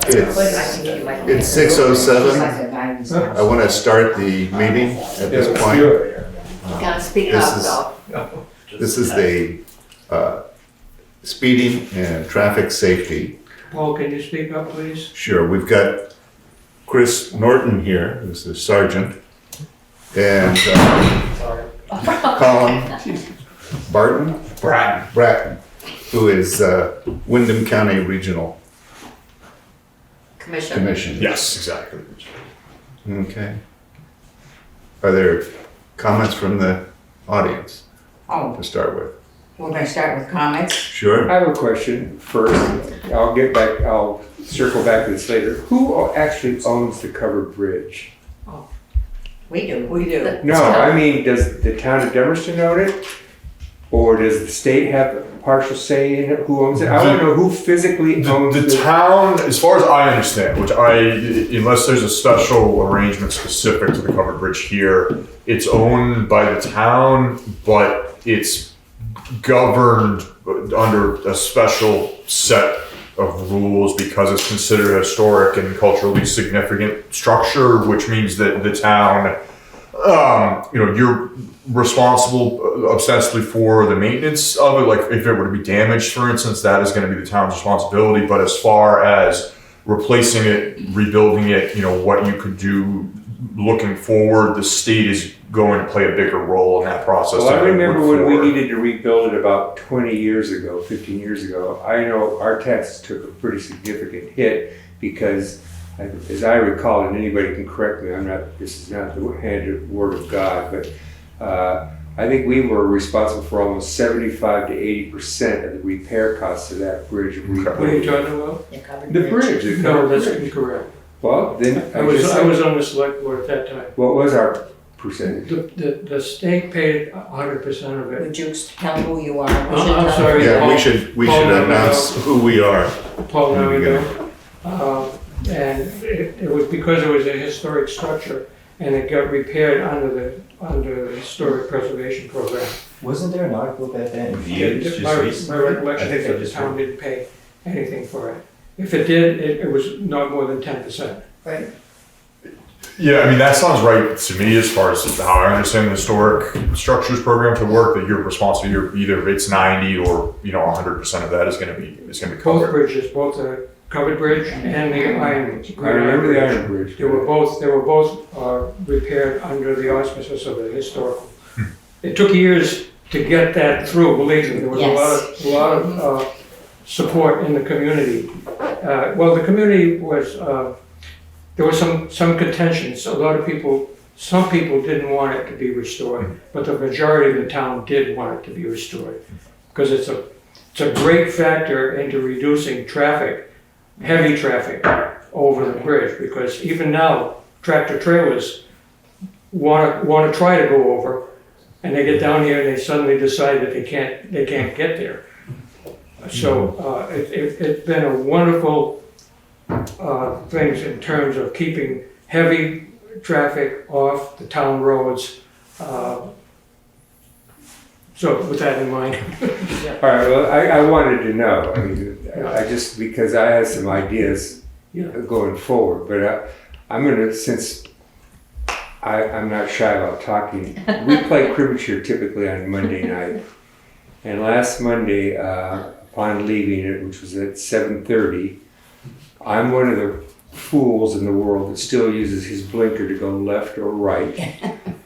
It's 6:07. I want to start the meeting at this point. You gotta speak up, though. This is the speeding and traffic safety. Paul, can you speak up, please? Sure, we've got Chris Norton here, who's the sergeant, and Colin Bratton, who is Windham County Regional Commission. Yes, exactly. Okay. Are there comments from the audience Oh, to start with? we're gonna start with comments. Sure. I have a question first. I'll circle back to this later. Who actually owns the covered bridge? We do. We do. No, I mean, does the town of Dummerston own it? Or does the state have a partial say in it? Who owns it? I want to know who physically owns The town, as far as I understand, unless there's a special arrangement specific to the covered bridge here, it's owned by the town, but it's governed under a special set of rules because it's considered a historic and culturally significant structure, which means that the town, you're responsible ostensibly for the maintenance of it. Like if it were to be damaged, for instance, that is going to be the town's responsibility. But as far as replacing it, rebuilding it, what you could do looking forward, the state is going to play a bigger role in that process. Well, I remember when we needed to rebuild it about 20 years ago, 15 years ago. I know our taxes took a pretty significant hit because, as I recall, and anybody can correct me, this is not the handed word of God, but I think we were responsible for almost 75 to 80% of the repair costs of that bridge. What are you talking about? The bridge. No, that's incorrect. Well, then I was on the select board at that time. What was our percentage? The state paid 100% of it. Would you tell who you are? I'm sorry. Yeah, Paul- we should Paul announce who we are. Paul in the beginning. Navigator. And it was because it was a historic structure and it got repaired under the historic preservation program. Wasn't there an article about that in Views just My recently? recollection I think is I that the just town heard. didn't pay anything for it. If it did, it was not more than 10%. Right. Yeah, I mean, that sounds right to me as far as how I understand the historic structures program to work, that you're responsible, either it's 90 or, 100% of that is going to be Both covered. bridges, both the covered bridge and the iron. I remember the Iron Bridge. They were both repaired under the auspices of the historical. It took years to get that through, believe me. There was Yes. a lot of support in the community. Well, the community was, there was some contentions. Some people didn't want it to be restored, but the majority of the town did want it to be restored. Because it's a great factor into reducing traffic, heavy traffic over the bridge, because even now, tractor trailers want to try to go over, and they get down here and they suddenly decide that they can't get there. So it's been a wonderful thing in terms of keeping heavy traffic off the town roads. So with that in mind. All right, well, I wanted to know. I mean, I just, because I had some ideas going forward, but I'm going to, since I'm not shy about talking, we play cribbage here typically on Monday night. And last Monday, upon leaving it, which was at 7:30, I'm one of the fools in the world that still uses his blinker to go left or right.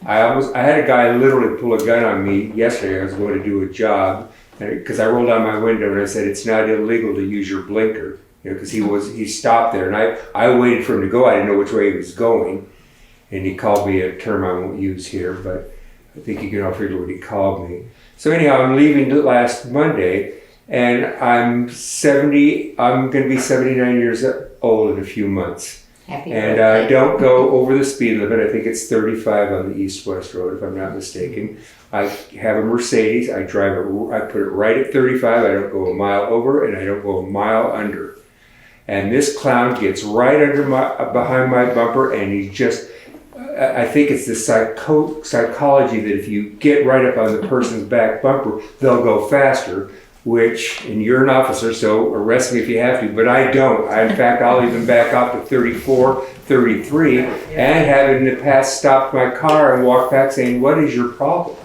I had a guy literally pull a gun on me yesterday. I was going to do a job because I rolled down my window and I said, "It's not illegal to use your blinker," because he stopped there, and I waited for him to go. I didn't know which way he was going, and he called me a term I won't use here, but I think you can all figure what he called me. So anyhow, I'm leaving last Monday, and I'm 70. I'm going to be 79 years old in a few months. Happy And birthday. don't go over the speed limit. I think it's 35 on the east-west road, if I'm not mistaken. I have a Mercedes. I drive it. I put it right at 35. I don't go a mile over, and I don't go a mile under. And this clown gets right under behind my bumper, and he just. I think it's the psychology that if you get right up on the person's back bumper, they'll go faster. which, and you're an officer, so arrest me if you have to, but I don't. In fact, I'll even back up to 34, 33, and have in the past stopped my car and walked back saying, what is your problem?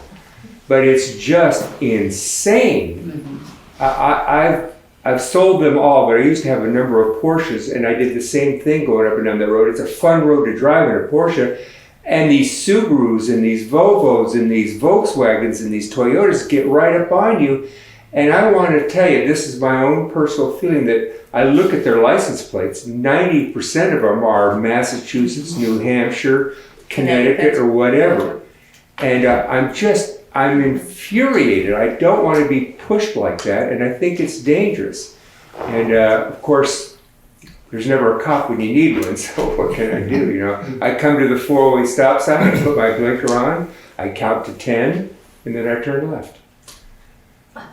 But it's just insane. I've sold them all, but I used to have a number of Porsches, and I did the same thing going up and down the road. It's a fun road to drive in a Porsche. And these Subarus and these Volvos and these Volkswagens and these Toyotas get right up on you. And I want to tell you, this is my own personal feeling, that I look at their license plates, 90% of them are Massachusetts, New Hampshire, Connecticut, or whatever. And I'm infuriated. I don't want to be pushed like that, and I think it's dangerous. And of course, there's never a cop when you need one, so what can I do, you know? I come to the four-way stop sign, I put my blinker on, I count to 10, and then I turn left.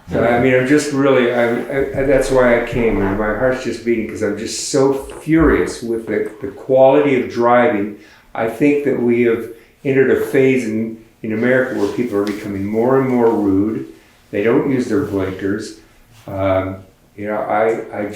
So, I mean, I'm just really, that's why I came, and my heart's just beating, because I'm just so furious with the quality of driving. I think that we have entered a phase in America where people are becoming more and more rude. They don't use their blinkers. You know, I have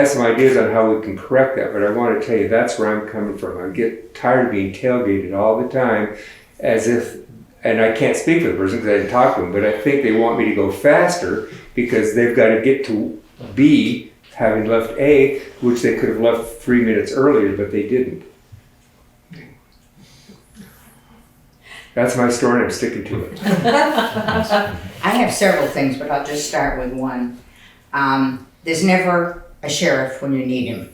some ideas on how we can correct that, but I want to tell you that's where I'm coming from. I get tired of being tailgated all the time, as if, and I can't speak for the person because I didn't talk to them, but I think they want me to go faster because they've got to get to B, having left A, which they could have left 3 minutes earlier, but they didn't. That's my story, and I'm sticking to it. I have several things, but I'll just start with one. There's never a sheriff when you need him.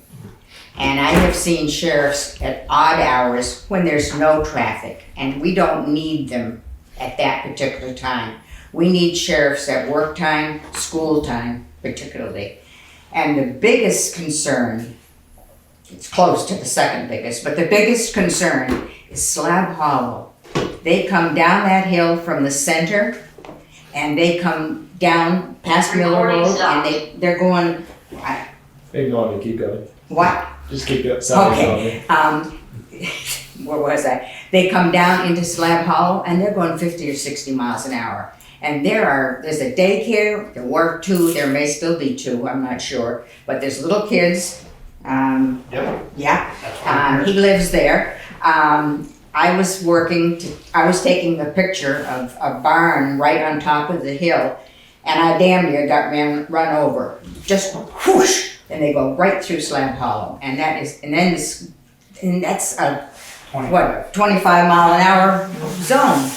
And I have seen sheriffs at odd hours when there's no traffic, and we don't need them at that particular time. We need sheriffs at work time, school time, particularly. And the biggest concern, it's close to the second biggest, but the biggest concern is Slab Hollow. They come down that hill from the center, and they come down past Miller Road, and they're going, Maybe go on and keep going. what? Just keep going. Okay, where was I? They come down into Slab Hollow, and they're going 50 or 60 miles an hour. And there's a daycare, there were 2, there may still be 2, I'm not sure, but there's little kids. He lives there. I was taking the picture of a barn right on top of the hill, and I damn near got run over. Just whoosh, and they go right through Slab Hollow, and that's a 25 mile an hour zone.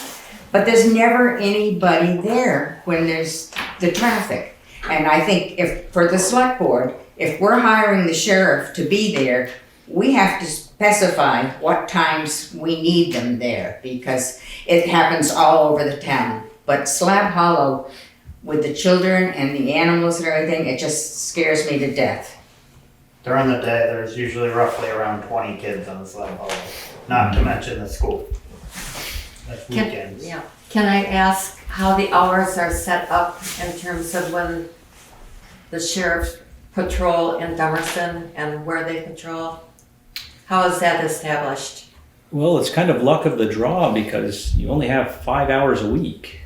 But there's never anybody there when there's the traffic. And I think for the select board, if we're hiring the sheriff to be there, we have to specify what times we need them there, because it happens all over the town. But Slab Hollow, with the children and the animals and everything, it just scares me to death. During the day, there's usually roughly around 20 kids on the Slab Hollow, not to mention the school. That's weekends. Can I ask how the hours are set up in terms of when the sheriffs patrol in Dummerston and where they patrol? How is that established? Well, it's kind of luck of the draw because you only have 5 hours a week.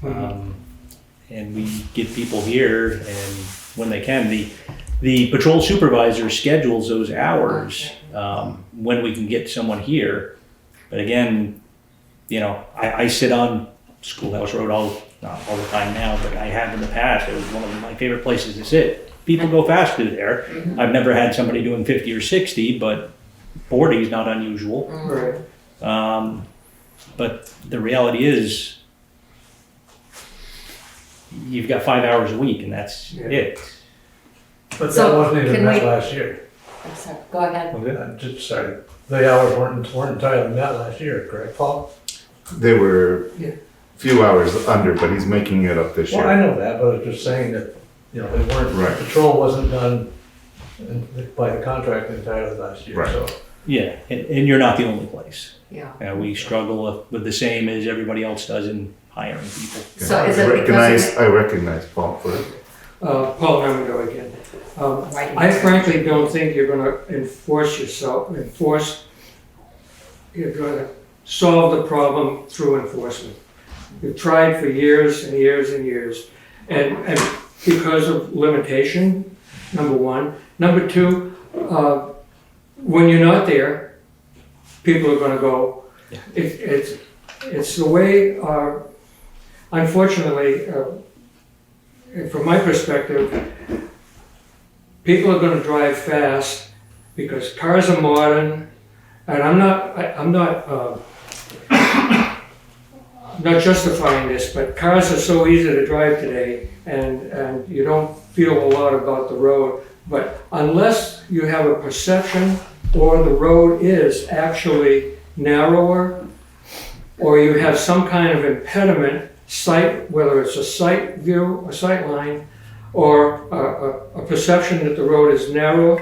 And we get people here, and when they can, the patrol supervisor schedules those hours when we can get someone here. But again, you know, I sit on Schoolhouse Road not all the time now, but I have in the past. It was one of my favorite places to sit. People go fast through there. I've never had somebody doing 50 or 60, but 40 is not unusual. Right. But the reality is, you've got 5 hours a week, and that's it. But So, that wasn't even can met we- last year. I'm sorry, go ahead. I'm just sorry. The hours weren't entirely met last year, correct, Paul? They were a few hours under, but he's making it up this Well, I year. know that, but I was just saying that, you know, they weren't, Right. patrol wasn't done by the contract entirely last year, Right. so. Yeah, and you're not the only place. Yeah. We struggle with the same as everybody else does in hiring people. So is it because I recognize Paul for it. Paul Namigo again. I frankly don't think you're gonna you're gonna solve the problem through enforcement. We've tried for years and years and years. And because of limitation, number one. Number two, when you're not there, people are gonna go. It's the way, unfortunately, from my perspective, people are gonna drive fast because cars are modern, and I'm not justifying this, but cars are so easy to drive today, and you don't feel a lot about the road. But unless you have a perception, or the road is actually narrower, or you have some kind of impediment, whether it's a sight view, a sight line, or a perception that the road is narrow,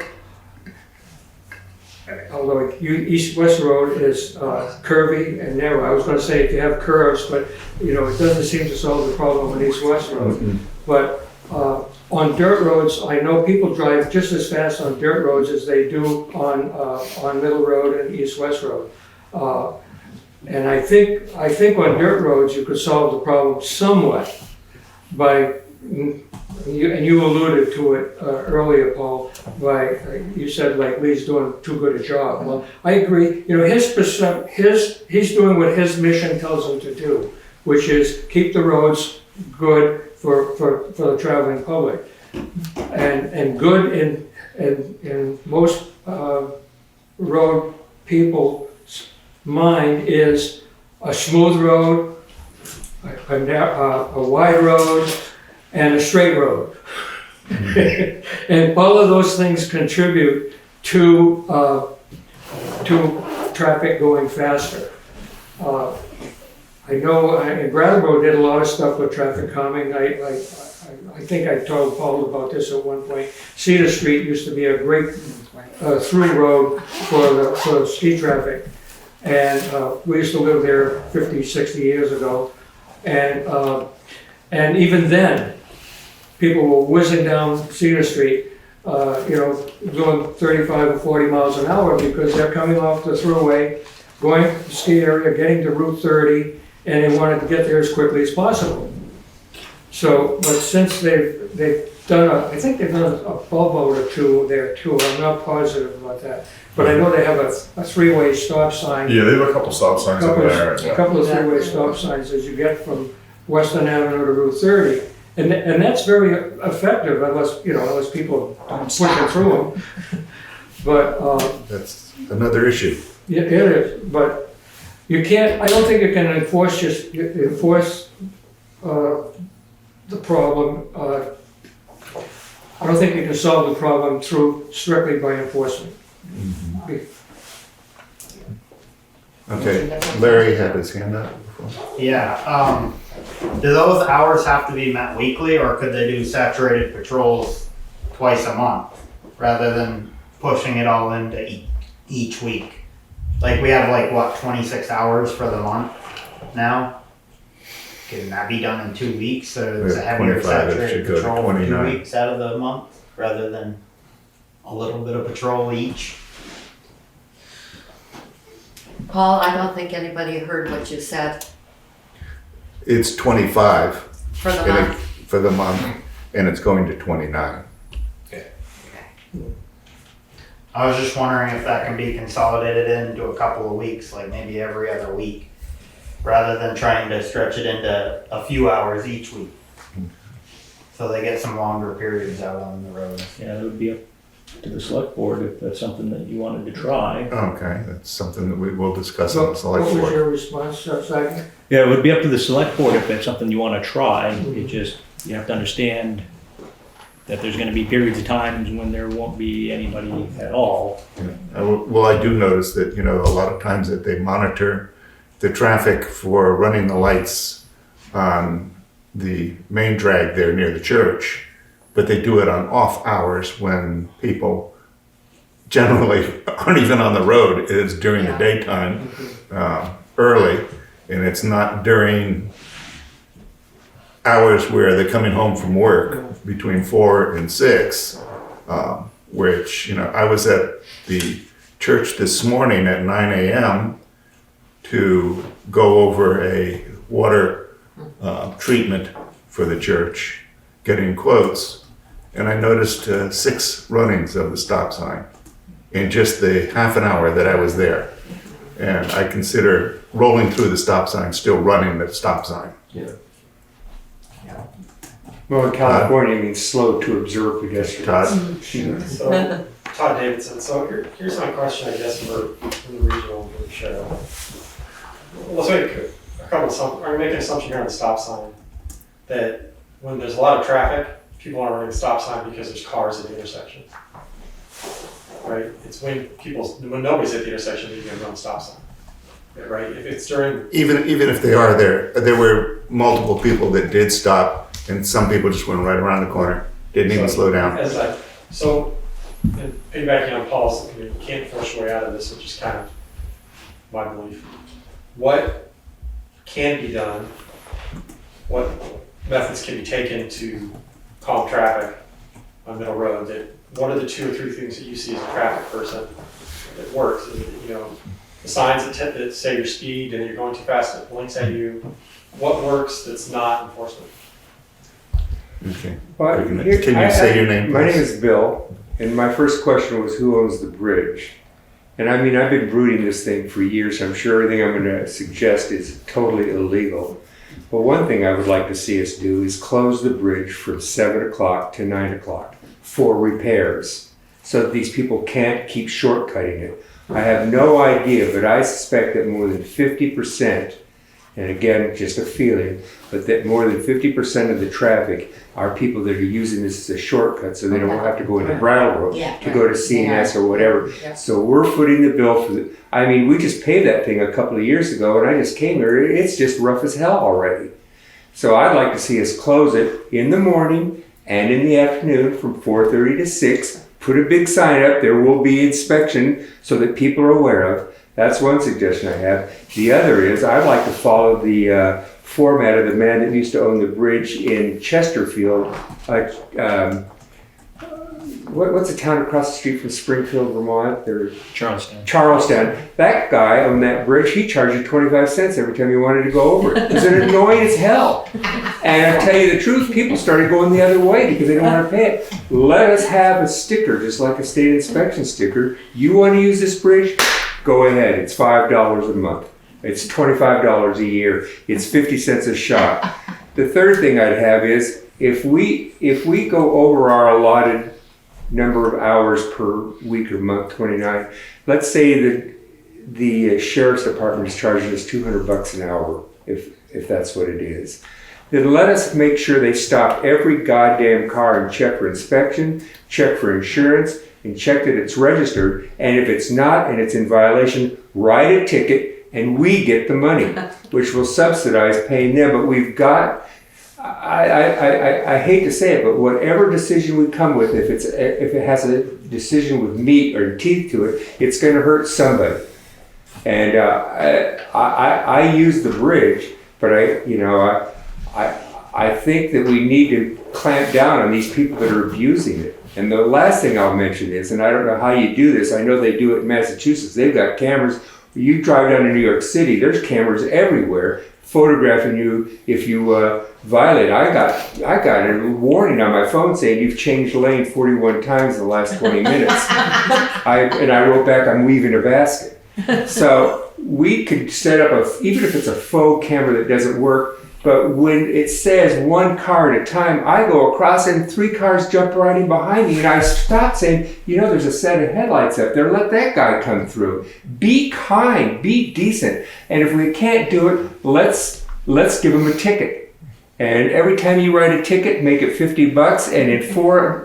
although East-West Road is curvy and narrow. I was going to say if you have curves, but it doesn't seem to solve the problem on East-West Road. Mm-hmm. But on dirt roads, I know people drive just as fast on dirt roads as they do on Middle Road and East-West Road. And I think on dirt roads you could solve the problem somewhat by, and you alluded to it earlier, Paul, you said like Lee's doing too good a job. Well, I agree. He's doing what his mission tells him to do, which is keep the roads good for the traveling public, and good in most road people's mind is a smooth road, a wide road, and a straight road. And all of those things contribute to traffic going faster. I know Brattleboro did a lot of stuff with traffic calming. I think I told Paul about this at one point. Cedar Street used to be a great through road for the ski traffic. And we used to live there 50, 60 years ago. And even then, people were whizzing down Cedar Street, going 35 or 40 miles an hour because they're coming off the thruway, going to the ski area, getting to Route 30, and they wanted to get there as quickly as possible. So, but since they've done I think they've done a bulb out or two there too. I'm not positive about that, but I know they have a three-way stop sign. Yeah, they have a couple stop signs over there. A couple of three-way stop signs as you get from Western Avenue to Route 30, and that's very effective unless people are pushing through them. But That's another issue. yeah, it is, but you can't, I don't think you can enforce the problem. I don't think you can solve the problem strictly by enforcement. Okay, Larry had his hand up before. Yeah, do those hours have to be met weekly, or could they do saturated patrols twice a month, rather than pushing it all into each week? Like, we have 26 hours for the month now? Can that be done in 2 weeks, so it's a heavier 25, it saturated should go to patrol for 2 29. weeks out of the month, rather than a little bit of patrol each? Paul, I don't think anybody heard what you said It's 25 for the month. for the month, and it's going to 29. I was just wondering if that can be consolidated into a couple of weeks, like maybe every other week, rather than trying to stretch it into a few hours each week. So they get some longer periods out on the road. Yeah, it would be up to the select board if that's something that you wanted to try. Okay, that's something that we will discuss on the What select was board. your response, Sergeant? Yeah, it would be up to the select board if that's something you want to try. You have to understand that there's going to be periods of times when there won't be anybody at all. Well, I do notice that, a lot of times that they monitor the traffic for running the lights on the main drag there near the church, but they do it on off hours when people generally aren't even on the road. It is during the daytime, early, and it's not during hours where they're coming home from work between 4 and 6, which, I was at the church this morning at 9 a.m. to go over a water treatment for the church, getting quotes, and I noticed 6 runnings of the stop sign in just the half an hour that I was there. And I consider rolling through the stop sign still running the stop sign. Well, in California, it means slow to observe pedestrians. Todd? So, Todd Davidson. So here's my question, I guess, for the regional for Cheryl. Let's make a couple of I'm making an assumption here on the stop sign that when there's a lot of traffic, people aren't running the stop sign because there's cars at the intersection. Right? It's when nobody's at the intersection that you can run the stop sign. Right? If it's during Even if they are there were multiple people that did stop, and some people just went right around the corner, didn't even slow down. and piggybacking on Paul's, you can't force your way out of this, which is kind of my belief. What can be done? What methods can be taken to calm traffic on Middle Road? What are the 2 or 3 things that you see as a traffic person that works? Is it, the signs that say your speed and you're going too fast, it blinks at you. What works that's not enforcement? Okay. Well, Can you say your name, My please? name is Bill, and my first question was who owns the bridge? And I mean, I've been brooding this thing for years, so I'm sure everything I'm going to suggest is totally illegal. But one thing I would like to see us do is close the bridge from 7 o'clock to 9 o'clock for repairs, so that these people can't keep shortcutting it. I have no idea, but I suspect that more than 50%, and again, just a feeling, but that more than 50% of the traffic are people that are using this as a shortcut so they don't have to go into Brattleboro to go to CNS or whatever. So we're footing the bill for the, I mean, we just paid that thing a couple of years ago and I just came here, it's just rough as hell already. So I'd like to see us close it in the morning and in the afternoon from 4:30 to 6. Put a big sign up, there will be inspection so that people are aware of. That's one suggestion I have. The other is I'd like to follow the format of the man that used to own the bridge in Chesterfield. What's the town across the street from Springfield, Vermont? Charlestown. Charlestown. That guy on that bridge, he charged you 25 cents every time you wanted to go over it. It was annoying as hell. And I tell you the truth, people started going the other way because they don't want to pay it. Let us have a sticker, just like a state inspection sticker. You want to use this bridge? Go ahead. It's $5 a month. It's $25 a year. It's 50 cents a shot. The third thing I'd have is if we go over our allotted number of hours per week or month, 29. Let's say that the sheriff's department is charging us $200 an hour, if that's what it is. Then let us make sure they stop every goddamn car and check for inspection, check for insurance, and check that it's registered. And if it's not and it's in violation, write a ticket and we get the money, which will subsidize paying them. But we've got, I hate to say it, but whatever decision we come with, if it has a decision with meat or teeth to it, it's going to hurt somebody. And I use the bridge, but I think that we need to clamp down on these people that are abusing it. And the last thing I'll mention is, and I don't know how you do this, I know they do it in Massachusetts, they've got cameras. You drive down to New York City, there's cameras everywhere photographing you if you violate. I got a warning on my phone saying you've changed lane 41 times in the last 20 minutes. I wrote back, I'm weaving a basket. So we could set up even if it's a faux camera that doesn't work, but when it says one car at a time, I go across and 3 cars jump right in behind me and I stop saying, there's a set of headlights up there, let that guy come through. Be kind, be decent. And if we can't do it, let's give him a ticket. And every time you write a ticket, make it $50, and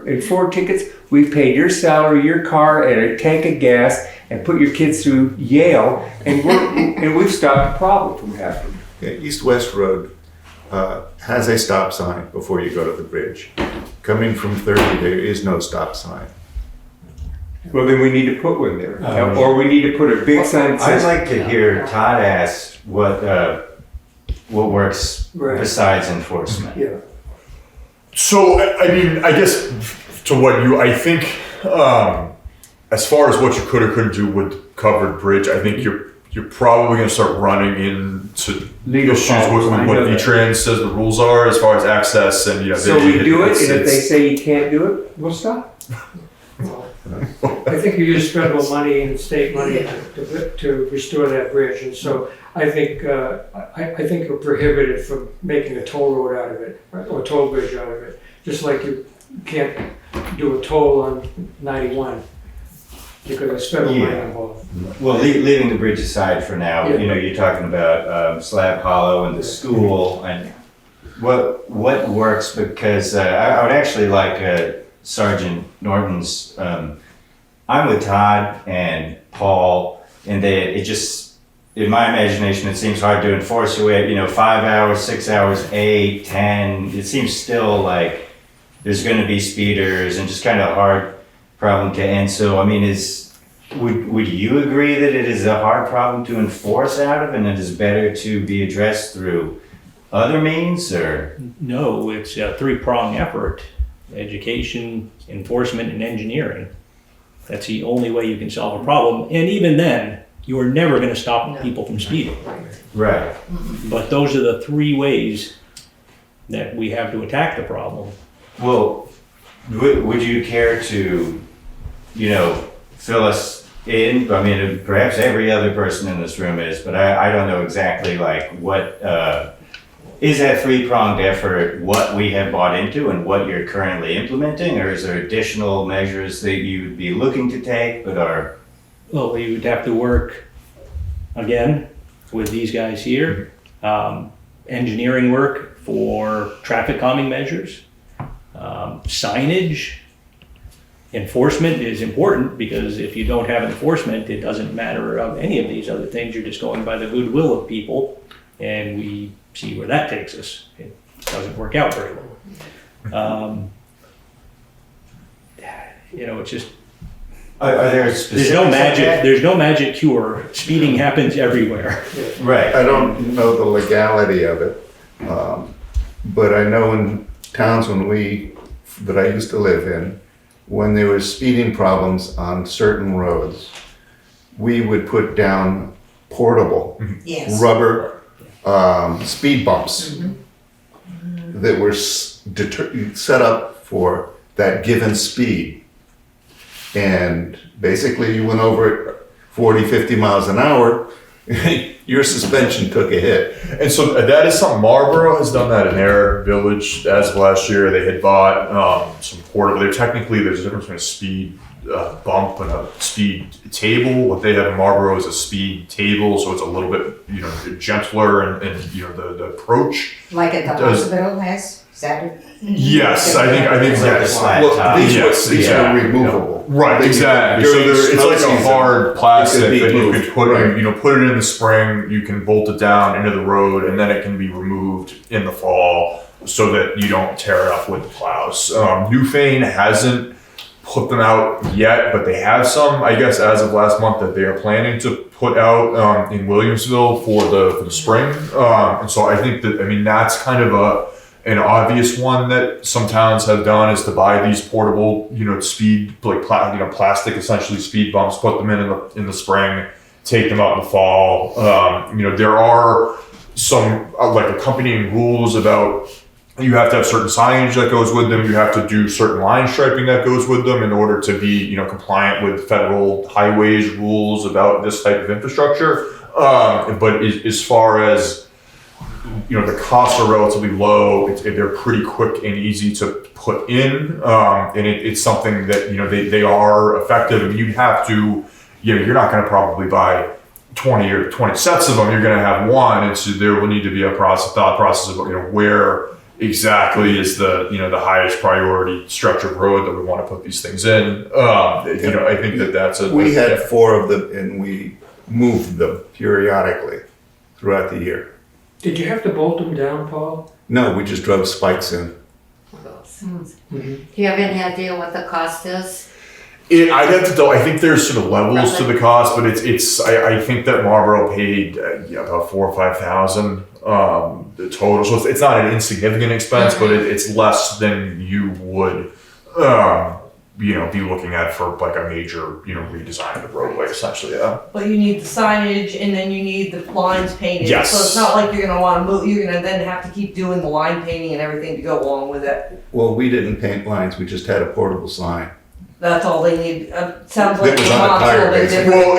in four tickets, we've paid your salary, your car, and a tank of gas, and put your kids through Yale, and we've stopped the problem from happening. Yeah, East-West Road has a stop sign before you go to the bridge. Coming from 30, there is no stop sign. Well, then we need to put one there, or we need to put a big sign that says. I'd like to hear Todd ask what works besides enforcement. Yeah. So, I mean, I guess I think, as far as what you could or couldn't do with covered bridge, I think you're probably going to start running into Legal issues problems, with I what know that. V-Trans says the rules are as far as access and, you know. So we do it, it's- and if they it's- say you can't do it, we'll stop. I think you use federal money and state money to restore that bridge, and so I think you're prohibited from making a toll road out of it, or toll bridge out of it, just like you can't do a toll on 91, because there's federal money Yeah. involved. Well, leaving the bridge aside for now, Yeah. you know, you're talking about Slab Hollow and the school, and what works, because I would actually like Sergeant Norton's, I'm with Todd and Paul, and it just, in my imagination, it seems hard to enforce your way, 5 hours, 6 hours, 8, 10, it seems still like there's gonna be speeders and just kind of a hard problem to end. So, I mean, would you agree that it is a hard problem to enforce out of, and it is better to be addressed through other means, or? No, it's a three-pronged effort: education, enforcement, and engineering. That's the only way you can solve a problem. And even then, you are never going to stop people from speeding. Right. But those are the three ways that we have to attack the problem. Well, would you care to, fill us in? I mean, perhaps every other person in this room is, but I don't know exactly like what, is that three-pronged effort what we have bought into and what you're currently implementing, or is there additional measures that you would be looking to take but are? Well, we would have to work, again, with these guys here. Engineering work for traffic calming measures. Signage. Enforcement is important, because if you don't have enforcement, it doesn't matter of any of these other things. You're just going by the goodwill of people, and we see where that takes us. It doesn't work out very well. It's just, Are there there's specifics? no on magic. that? There's no magic cure. Speeding happens everywhere. Right. I don't know the legality of it, but I know in towns that I used to live in, when there was speeding problems on certain roads, we would put down portable Yes. rubber speed bumps that were set up for that given speed. And basically you went over it 40, 50 miles an hour, your suspension took a hit. And so that is something Marlboro has done that in their village as of last year. They had bought some portable. There's a difference between a speed bump and a speed table. What they have in Marlboro is a speed table, so it's a little bit gentler and the approach. Like at the hospital has, is that it? Yes, I think It's like a slab Well, top. these are removable. Right, They- exactly. So during it's snow like a season, hard plastic it could be that you moved, could put, right. put it in the spring. You can bolt it down into the road, and then it can be removed in the fall so that you don't tear it up with the plows. Newfane hasn't put them out yet, but they have some, I guess, as of last month that they are planning to put out in Williamsville for the spring. And so I think that's kind of an obvious one that some towns have done, is to buy these portable, speed, like plastic, essentially speed bumps, put them in the spring, take them out in the fall. There are some like accompanying rules about, you have to have certain signage that goes with them. You have to do certain line striping that goes with them in order to be, compliant with federal highways rules about this type of infrastructure. But as far as, the costs are relatively low. They're pretty quick and easy to put in, and it's something that they are effective. And you have to, you're not going to probably buy 20 sets of them. You're going to have one, and so there will need to be a thought process of where exactly is the highest priority stretch of road that we want to put these things in. I think that's We had 4 of them and we moved them periodically throughout the year. Did you have to bolt them down, Paul? No, we just drove spikes in. Do you have any idea what the cost is? I'd have to. I think there's sort of levels to the cost, but it's. I think that Marlboro paid about $4,000 or $5,000 the total. So it's not an insignificant expense, but it's less than you would be looking at for like a major, redesign of the roadway, essentially. Yeah. But you need the signage and then you need the lines painted. Yes. So it's not like you're gonna wanna move, you're gonna then have to keep doing the line painting and everything to go along with it. Well, we didn't paint lines, we just had a portable sign. That's all they need. Sounds like That was on a Vermont's a tire, little bit basically. different. Well,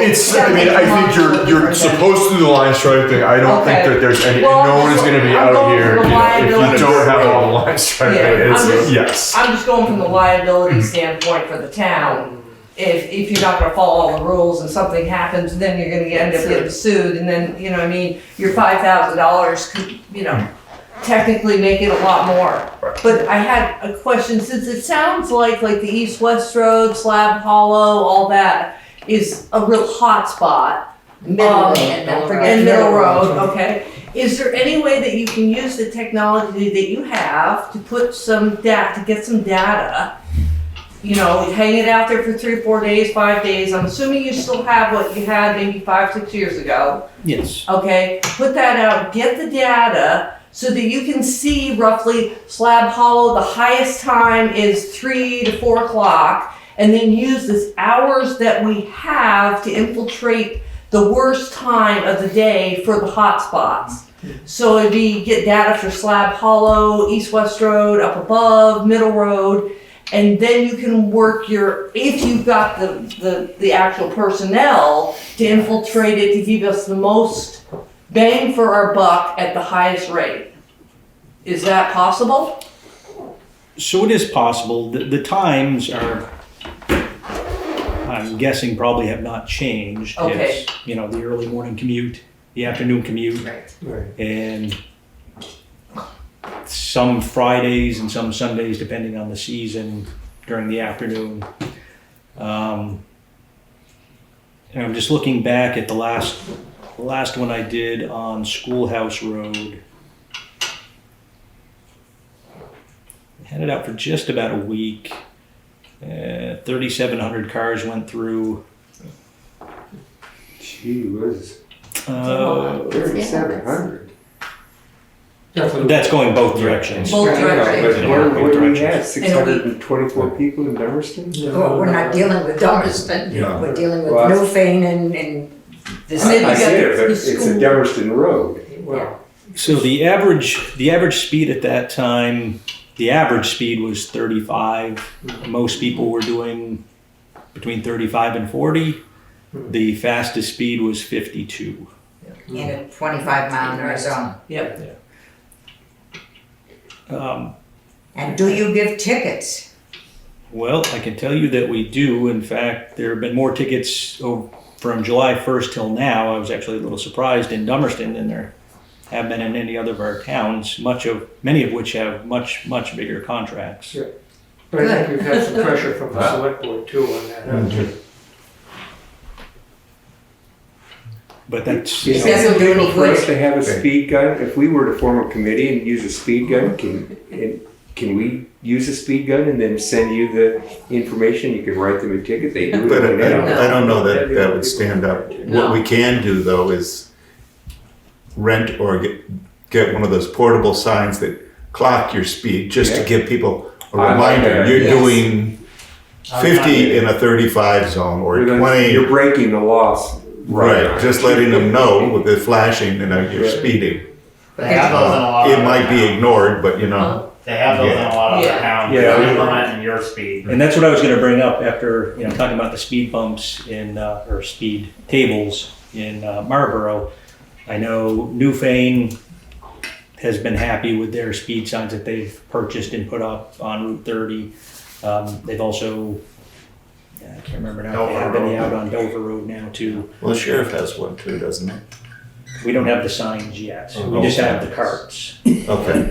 I think you're supposed to do the line stripe thing. I don't think Okay. that there's any, Well, no one is going to be I'm out going here for the if you liability. don't have all the line stripe. Yeah, It's- I'm just- yes. I'm just going from the liability standpoint for the town. If you're not gonna follow all the rules and something happens, then you're gonna end up getting sued, and then, your $5,000 could, technically make it a lot more. But I had a question, since it sounds like the East-West Road, Slab Hollow, all that is a real hot spot. Middle and don't forget And Middle Road, okay. Is there any way that you can use the technology that you have to put some data, to get some data? Hang it out there for 3 or 4 days, 5 days. I'm assuming you still have what you had maybe 5, 6 years ago. Yes. Okay, put that out, get the data so that you can see roughly Slab Hollow, the highest time is 3 to 4 o'clock, and then use this hours that we have to infiltrate the worst time of the day for the hot spots. So it'd be get data for Slab Hollow, East-West Road, up above, Middle Road, and then you can work if you've got the actual personnel to infiltrate it to give us the most bang for our buck at the highest rate. Is that possible? So it is possible. The times are, I'm guessing, probably have not changed. Okay. It's, the early morning commute, the afternoon commute, Right. and some Fridays and some Sundays, depending on the season, during the afternoon. And I'm just looking back at the last one I did on Schoolhouse Road. I had it out for just about a week. 3,700 cars went through. Gee whiz. 3,700. That's going both directions. Both directions. But what do we directions. have, 624 people in Dummerston? Well, we're not dealing with Dummerston, Yeah. we're dealing with Well, Newfane and the And then I you got get it, but the it's a school. Dummerston road. Well, So the average speed at that time, the average speed was 35. Most people were doing between 35 and 40. The fastest speed was 52. in a 25-mile-an-hour zone. Yep. And do you give tickets? Well, I can tell you that we do. In fact, there have been more tickets from July 1st till now. I was actually a little surprised in Dummerston than there have been in any other of our towns, many of which have much bigger contracts. but I think we've had some pressure from the select board too on that. But that's, It doesn't do any For us good. to have a speed gun, if we were to form a committee and use a speed gun, can we use a speed gun and then send you the information? You can write them a ticket, they do it. But on the net. I don't know that would stand up. What we can do though is rent or get one of those portable signs that clock your speed, just to Yeah. give people a I like reminder. that. You're Yes. doing 50 in a 35 zone or You're 20. breaking the laws. Right, just letting them know with the flashing and you're speeding. They have those in a lot of It other might be towns. ignored, but you know. They have those in a lot of other Yeah. towns. Yeah. You're implementing your speed. and that's what I was going to bring up after talking about the speed bumps or speed tables in Marlboro. I know Newfane has been happy with their speed signs that they've purchased and put up on Route 30. They've also, I can't remember now, if they have any out on Dover Road now too. Well, the sheriff has one too, doesn't he? We don't have the signs yet. Oh, We just okay. have the carts, Okay.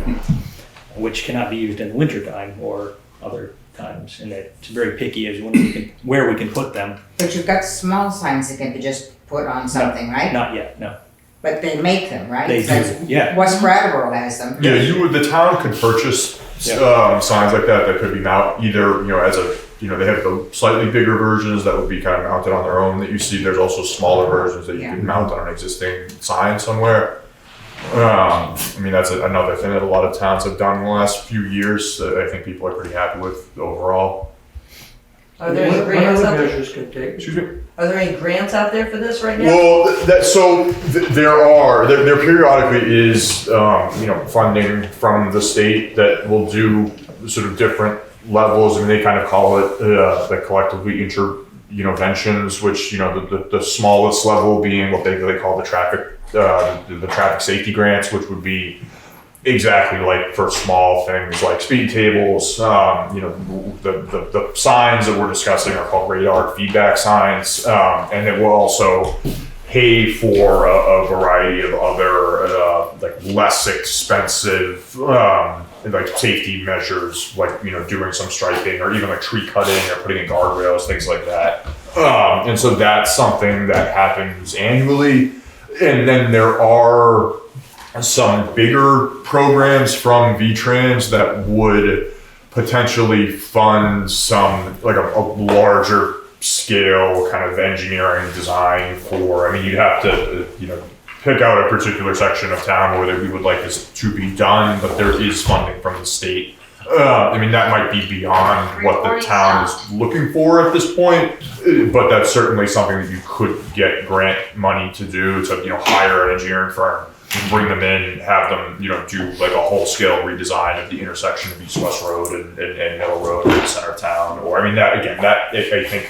which cannot be used in the wintertime or other times. And it's very picky as where we can put them. But you've got small signs that can be just put on something, right? Not yet, no. But they make them, right? They That's- do, yeah. West Brattleboro has them. Yeah, the town could purchase signs like that could be mounted either, as a, they have the slightly bigger versions that would be kind of mounted on their own that you see. There's also smaller versions that you Yeah. can mount on an existing sign somewhere. That's another thing that a lot of towns have done in the last few years that I think people are pretty happy with overall. Are there any What grants other out there? measures can take? Excuse me? Are there any grants out there for this right now? Well, there periodically is, funding from the state that will do sort of different levels. I mean, they kind of call it, the collectively interventions, which, the smallest level being what they call the traffic safety grants, which would be exactly like for small things like speed tables. The signs that we're discussing are called radar feedback signs, and it will also pay for a variety of other like less expensive like safety measures, like doing some striping or even like tree cutting or putting in guardrails, things like that. And so that's something that happens annually. And then there are some bigger programs from VTrans that would potentially fund some, like a larger scale kind of engineering design for, I mean, you'd have to, pick out a particular section of town where we would like this to be done, but there is funding from the state. I mean, that might be beyond what the town is looking for at this point, but that's certainly something that you could get grant money to do, to, hire an engineering firm, bring them in, have them, do like a whole scale redesign of the intersection of East West Road and Middle Road in the center of town. Or, I mean, I think,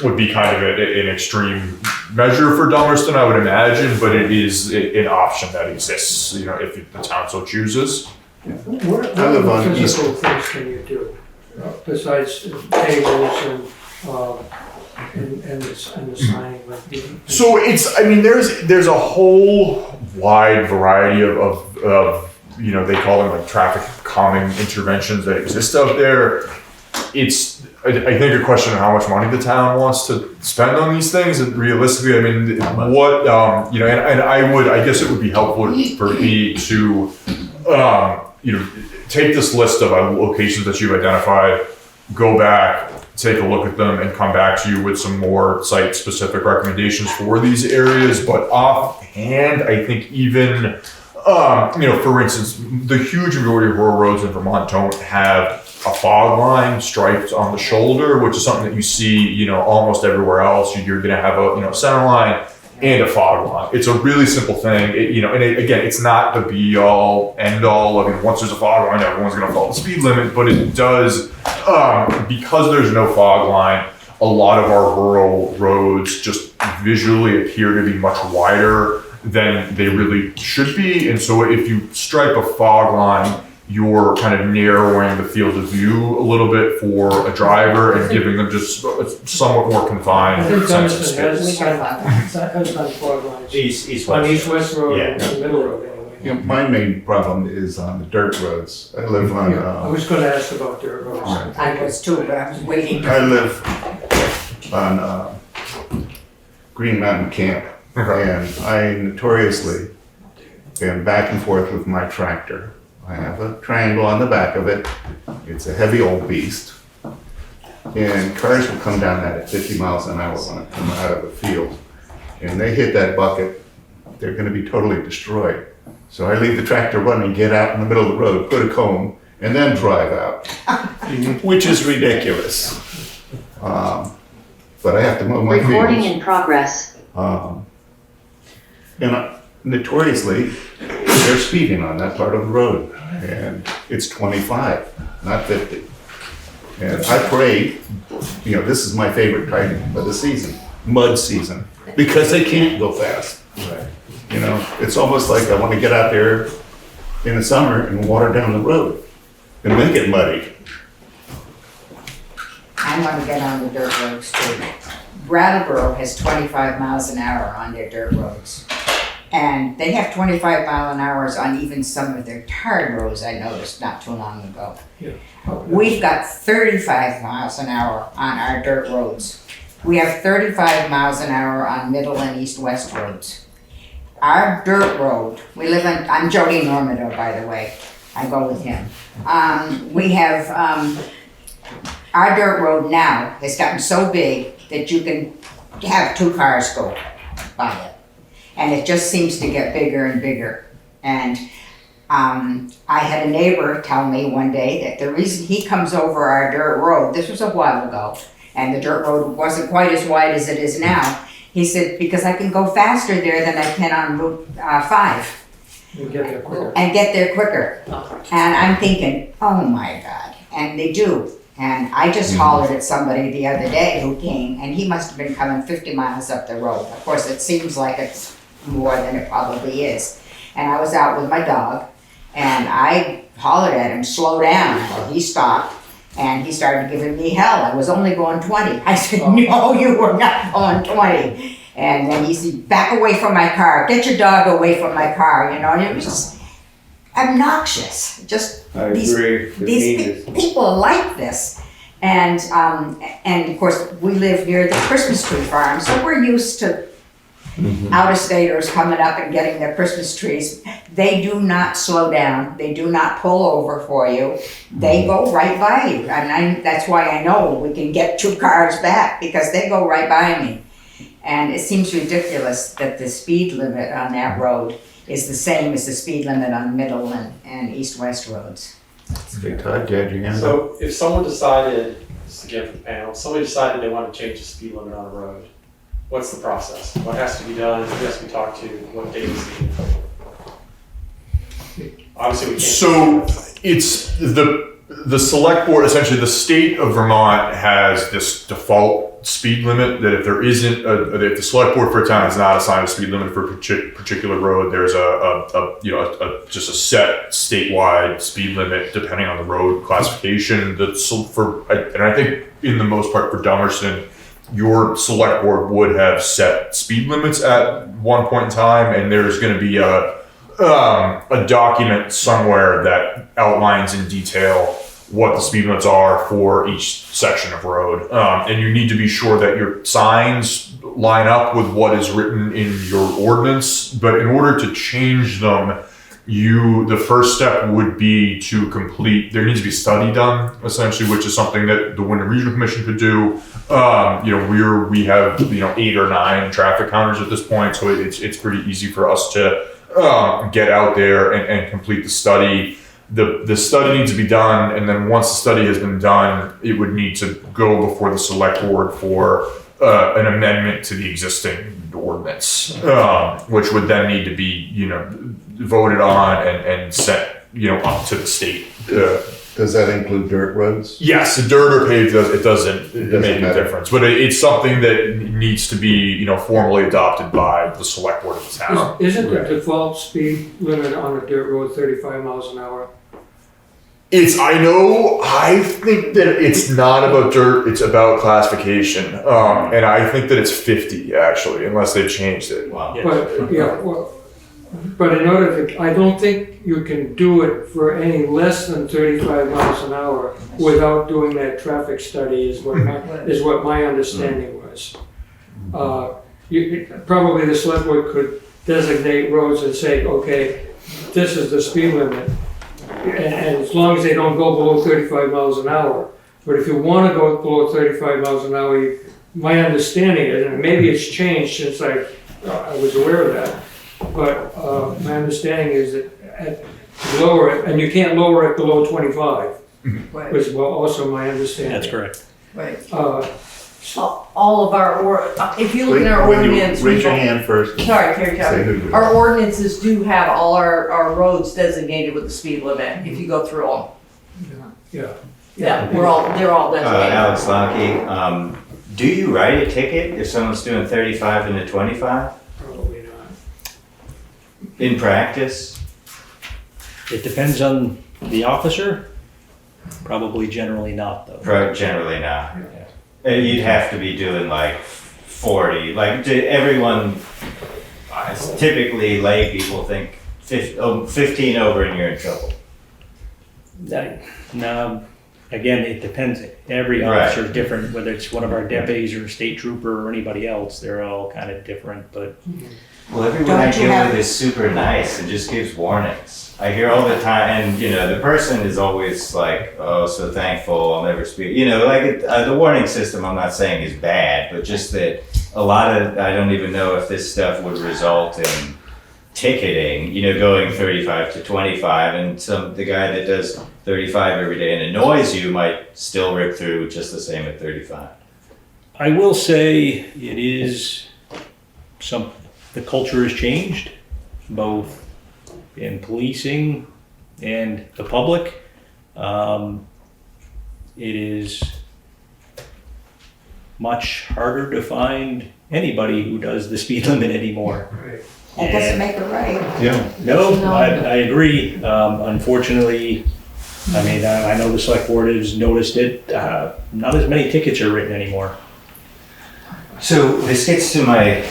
would be kind of an extreme measure for Dummerston, I would imagine, but it is an option that exists, if the town so chooses. What I live on other physical things can you do besides tables and the signing? So there's a whole wide variety of they call them like traffic calming interventions that exist out there. It's, I think, a question of how much money the town wants to spend on these things, and realistically, I mean, what and I guess it would be helpful for me to take this list of locations that you've identified, go back, take a look at them, and come back to you with some more site-specific recommendations for these areas. But offhand, I think even, for instance, the huge majority of rural roads in Vermont don't have a fog line striped on the shoulder, which is something that you see, almost everywhere else. You're going to have a center line and a fog line. It's a really simple thing. Again, it's not the be all end all. I mean, once there's a fog line, everyone's going to follow the speed limit, but it does, because there's no fog line, a lot of our rural roads just visually appear to be much wider than they really should be. And so if you stripe a fog line, you're kind of narrowing the field of view a little bit for a driver and giving them just a somewhat more I confined think sense of Dummerston space. has done fog lines. East On West. East West Road Yeah. and Middle Road anyway. My main problem is on the dirt roads. I live on, Yeah, I was gonna ask about dirt roads. Right. I was too, but I was waiting. I live on Green Mountain Camp, and I notoriously am back and forth with my tractor. I have a triangle on the back of it. It's a heavy old beast. And cars will come down that at 50 miles an hour when I come out of the field. And they hit that bucket, they're gonna be totally destroyed. So I leave the tractor running, get out in the middle of the road, put a cone, and then drive out, which is ridiculous. But I have to mow my fields. Recording in progress. Notoriously, they're speeding on that part of the road, and it's 25, not 50. And I pray, this is my favorite time of the season, mud season, because they can't go fast. It's almost like I want to get out there in the summer and water down the road and make it muddy. I want to get on the dirt roads too. Brattleboro has 25 miles an hour on their dirt roads. And they have 25 mile an hour on even some of their tarred roads, I noticed not too long ago. Yeah. We've got 35 miles an hour on our dirt roads. We have 35 miles an hour on middle and east-west roads. Our dirt road, I'm Jody Normando, by the way. I go with him. We have, our dirt road now has gotten so big that you can have 2 cars go by it. And it just seems to get bigger and bigger. And I had a neighbor tell me one day that the reason he comes over our dirt road, this was a while ago, and the dirt road wasn't quite as wide as it is now. He said, because I can go faster there than I can on Route 5 You get there quicker. and get there quicker. And I'm thinking, oh my God, and they do. And I just hollered at somebody the other day who came, and he must have been coming 50 miles up the road. Of course, it seems like it's more than it probably is. And I was out with my dog, and I hollered at him, slow down. Well, he stopped, and he started giving me hell. I was only going 20. I said, no, you were not going 20. And then he said, back away from my car. Get your dog away from my car, you know. And it was just obnoxious. Just I these, agree. The these meanness. people like this. And of course, we live near the Christmas tree farm, so we're used to out-of-staters coming up and getting their Christmas trees. They do not slow down. They do not pull over for you. They go right by you. And that's why I know we can get 2 cars back, because they go right by me. And it seems ridiculous that the speed limit on that road is the same as the speed limit on Middle and East-West roads. Big Todd, you had your hand up. So if someone decided, this is again for the panel, if somebody decided they want to change the speed limit on a road, what's the process? What has to be done? Who has to be talked to? What date is needed? Obviously, we can't. So it's the select board, essentially the state of Vermont has this default speed limit that if there isn't, if the select board for a town has not assigned a speed limit for a particular road, there's just a set statewide speed limit depending on the road classification. And I think in the most part for Dummerston, your select board would have set speed limits at one point in time, and there's going to be a document somewhere that outlines in detail what the speed limits are for each section of road. And you need to be sure that your signs line up with what is written in your ordinance. But in order to change them, the first step would be to complete, there needs to be a study done, essentially, which is something that the Windham Regional Commission could do. We have 8 or 9 traffic counters at this point, so it's pretty easy for us to get out there and complete the study. The study needs to be done, and then once the study has been done, it would need to go before the select board for an amendment to the existing ordinance, which would then need to be voted on and sent up to the state. Does that include dirt roads? Yes, the dirt or paved it doesn't make a matter. difference, but it's something that needs to be formally adopted by the select board of the town. Isn't the default speed limit on a dirt road 35 miles an hour? I think that it's not about dirt, it's about classification. And I think that it's 50 actually, unless they've changed it. Wow. But in order to, I don't think you can do it for any less than 35 miles an hour without doing that traffic study is what my understanding was. Probably the select board could designate roads and say, okay, this is the speed limit. And as long as they don't go below 35 miles an hour. But if you want to go below 35 miles an hour, my understanding is, and maybe it's changed since I was aware of that, but my understanding is that to lower it, and you can't lower it below 25, Right, was also my understanding. That's correct. right. All of our, if you look at our When you ordinance. raise your hand first. Sorry, Terry, Say who you are. our ordinances do have all our roads designated with the speed limit, if you go through them. Yeah. Yeah, they're all designated. Alex Lockey, do you write a ticket if someone's doing 35 into 25? Probably not. In practice? It depends on the officer. Probably generally not, though. Generally not. You'd have to be doing like 40. Like everyone, typically lay people think 15 over and you're in trouble. No, again, it depends. Every officer is different, whether it's one of our deputies or a state trooper or anybody else. They're all kind of different, but Well, everyone I deal with is super nice and just gives warnings. I hear all the time, and the person is always like, "Oh, so thankful, I'll never speak." The warning system. I'm not saying is bad, but just that a lot of I don't even know if this stuff would result in ticketing, going 35 to 25, and the guy that does 35 every day and annoys you might still rip through just the same at 35. I will say it is the culture has changed, both in policing and the public. It is much harder to find anybody who does the speed limit anymore. That doesn't make it right. Yeah. No, I agree. Unfortunately, I know the select board has noticed it. Not as many tickets are written anymore. So this gets to my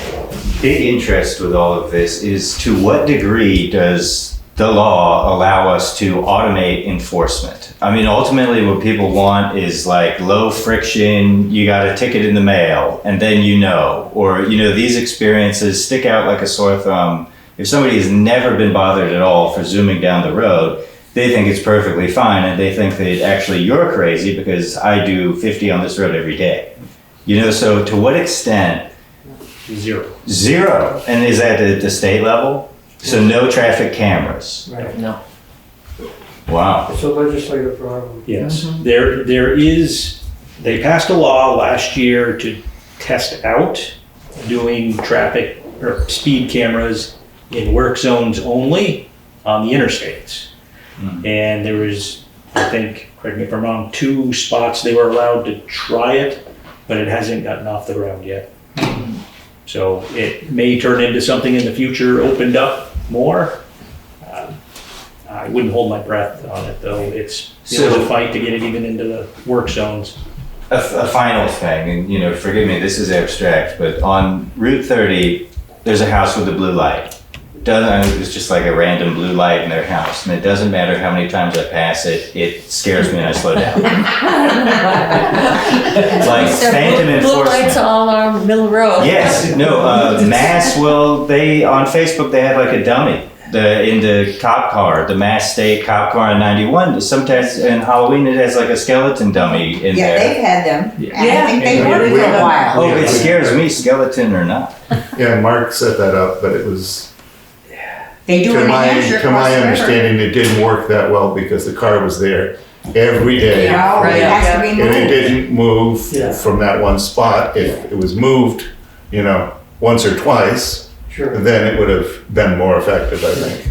big interest with all of this is to what degree does the law allow us to automate enforcement? I mean, ultimately what people want is like low friction, you got a ticket in the mail and then or these experiences stick out like a sore thumb. If somebody has never been bothered at all for zooming down the road, they think it's perfectly fine and they think that actually you're crazy because I do 50 on this road every day. So to what extent? Zero. And is that at the state level? So no traffic cameras? Right. No. Wow. It's a legislative problem. Yes, they passed a law last year to test out doing traffic or speed cameras in work zones only on the interstates. And there was, I think, correct me if I'm wrong, 2 spots they were allowed to try it, but it hasn't gotten off the ground yet. So it may turn into something in the future, opened up more. I wouldn't hold my breath on it though. It's a fight to get it even into the work zones. A final thing, and forgive me, this is abstract, but on Route 30, there's a house with a blue light. It's just like a random blue light in their house, and it doesn't matter how many times I pass it, it scares me and I slow down. Like phantom enforcement. Blue lights all on Mill Road. Yes, no, Mass, they, on Facebook, they had like a dummy. In the cop car, the Mass State cop car on 91, sometimes in Halloween it has like a skeleton dummy in there. Yeah, they've had them. Yeah. And I think they Yeah. work for a while. Oh, it scares me, skeleton or not. Yeah, Mark set that up, but it was, They do in New Hampshire. to my across the river. understanding, it didn't work that well because the car was there every day. No, Right. it has to be And it moved. didn't move Yeah. from that one spot. If it was moved, once or twice, Sure. then it would have been more effective, I think.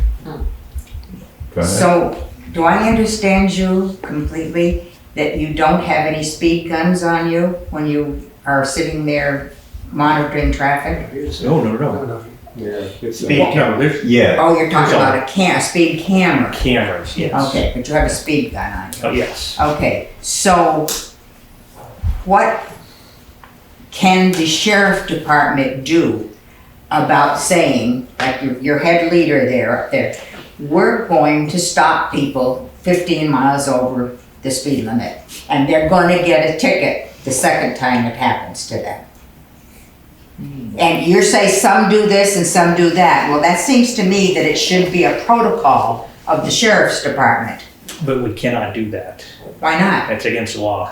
Go ahead. So, do I understand you completely that you don't have any speed guns on you when you are sitting there monitoring traffic? No. Yeah, it's Speed camera, Yeah. Oh, you're talking about a speed camera. cameras, yes. Okay, but you have a speed gun on Oh, you. yes. Okay, so what can the sheriff department do about saying, like your head leader there up there, we're going to stop people 15 miles over the speed limit, and they're going to get a ticket the second time it happens to them? And you say some do this and some do that. Well, that seems to me that it should be a protocol of the sheriff's department. But we cannot do that. Why not? That's against the law.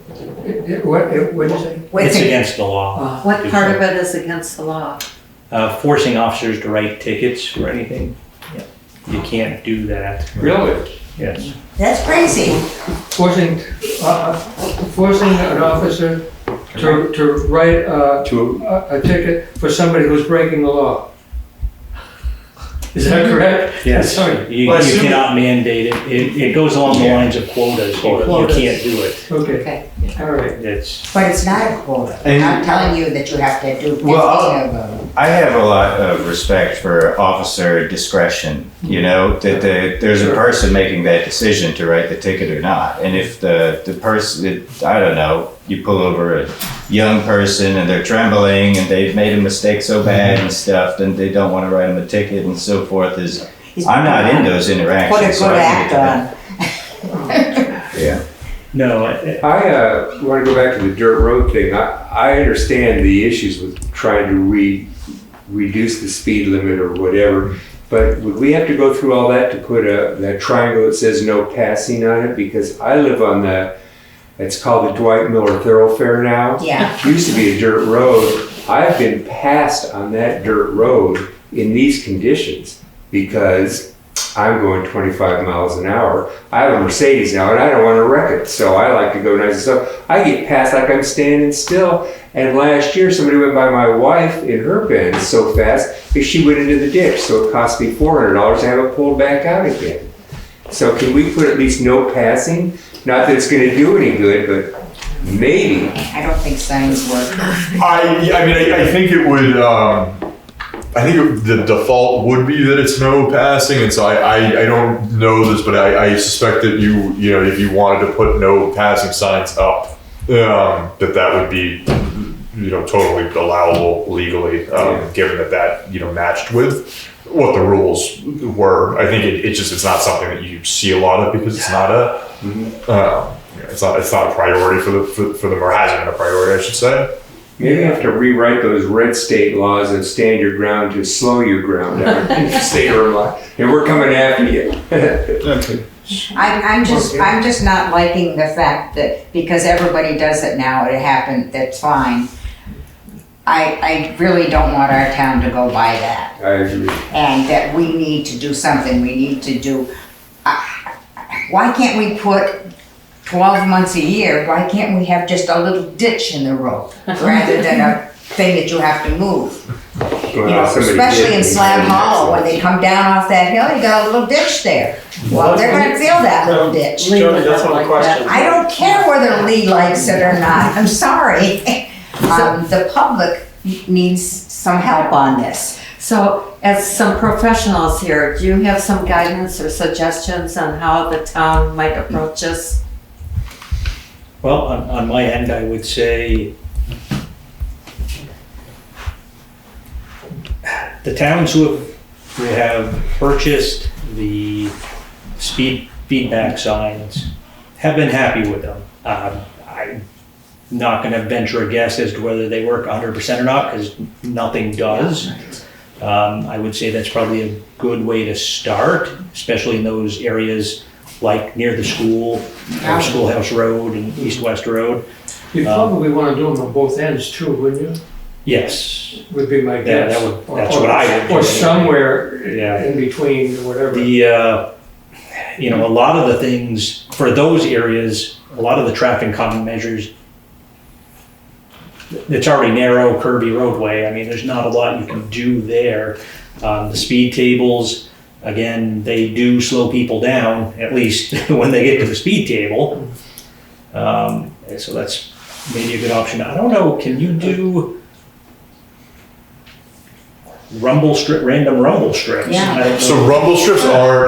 What did you say? Wait a It's second. against the law. What part of it is against the law? Forcing officers to write tickets for anything. Yeah. You can't do that. really. Yes. That's crazy. Forcing an officer to write a ticket for somebody who's breaking the law. Is that correct? Yes. Sorry. You Well, assuming- cannot mandate it. It goes along the Yeah. lines of quotas. You Quotas. can't do it. Okay, Okay. all right. It's, But it's not a quota. And- I'm telling you that you have to do 15 Well, of them. I have a lot of respect for officer discretion, that there's a person making that decision to write the ticket or not. And if the person, I don't know, you pull over a young person and they're trembling and they've made a mistake so bad and stuff, then they don't want to write them a ticket and so forth. I'm not in those Put a interactions. so good I act think on. Yeah. no, I want to go back to the dirt road thing. I understand the issues with trying to reduce the speed limit or whatever, but would we have to go through all that to put that triangle that says no passing on it? Because I live on it's called the Dwight Miller Thoroughfare now. Yeah. It used to be a dirt road. I've been passed on that dirt road in these conditions because I'm going 25 miles an hour. I have a Mercedes now and I don't want to wreck it. So I like to go nice and stuff. I get past like I'm standing still. And last year somebody went by my wife in her Benz so fast that she went into the ditch. So it cost me $400 to have it pulled back out again. So can we put at least no passing? Not that it's going to do any good, but maybe. I don't think signs work. I think it would. I think the default would be that it's no passing, and so I don't know this, but I suspect that you know if you wanted to put no passing signs up, that would be totally allowable legally, given that matched with what the rules were. I think it's not something that you see a lot of because it's not a it's not a priority for them, or hasn't been a priority, I should say. Maybe you have to rewrite those red state laws of stand your ground to slow your ground down. Stay your line, and we're coming after you. I'm just not liking the fact that because everybody does it now, it happened, that's fine. I really don't want our town to go by that. I agree. And that we need to do something, we need to do, why can't we put 12 months a year, why can't we have just a little ditch in the road rather than a thing that you have to move? Especially in Slab Hollow, when they come down off that hill, you got a little ditch there. Well, they're gonna feel that little ditch. Jody, that's one of the questions. I don't care whether Lee likes it or not, I'm sorry. The public needs some help on this. So, as some professionals here, do you have some guidance or suggestions on how the town might approach this? Well, on my end, I would say the towns who have purchased the speed feedback signs have been happy with them. I'm not going to venture a guess as to whether they work 100% or not, because nothing does. I would say that's probably a good way to start, especially in those areas like near the school, or Schoolhouse Road and East-West Road. You'd probably want to do them on both ends too, wouldn't you? Yes. Would be my guess. That's what I would. Or somewhere Yeah. in between, or whatever. A lot of the things for those areas, a lot of the traffic calming measures, it's already narrow, curvy roadway. I mean, there's not a lot you can do there. The speed tables, again, they do slow people down, at least when they get to the speed table. So that's maybe a good option. I don't know, can you do random rumble strips? Yeah. I don't know. So rumble strips are,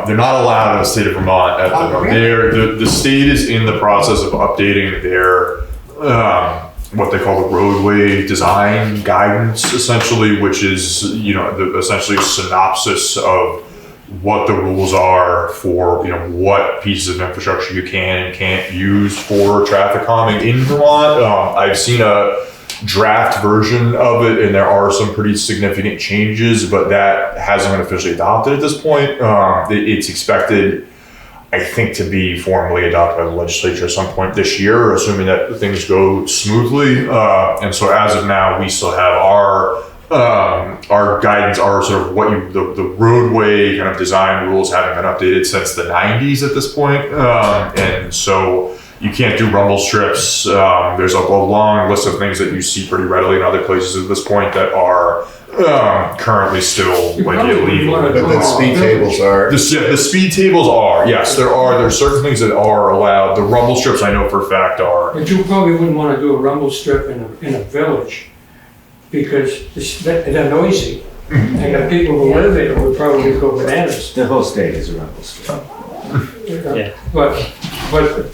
they're not allowed in the state of Vermont at the moment. Really? The state is in the process of updating their, what they call the roadway design guidance, essentially, which is, essentially a synopsis of what the rules are for, what pieces of infrastructure you can and can't use for traffic calming in Vermont. I've seen a draft version of it, and there are some pretty significant changes, but that hasn't been officially adopted at this point. It's expected, I think, to be formally adopted by the legislature at some point this year, assuming that things go smoothly. And so as of now, we still have our guidance, our sort of the roadway kind of design rules haven't been updated since the 90s at this point. And so you can't do rumble strips. There's a long list of things that you see pretty readily in other places at this point that are currently still illegal. But the speed tables are. The speed tables are, yes, there are certain things that are allowed. The rumble strips I know for a fact are. But you probably wouldn't want to do a rumble strip in a village because they're noisy. And the people who live there would probably go bananas. The whole state is a rumble strip. Yeah. But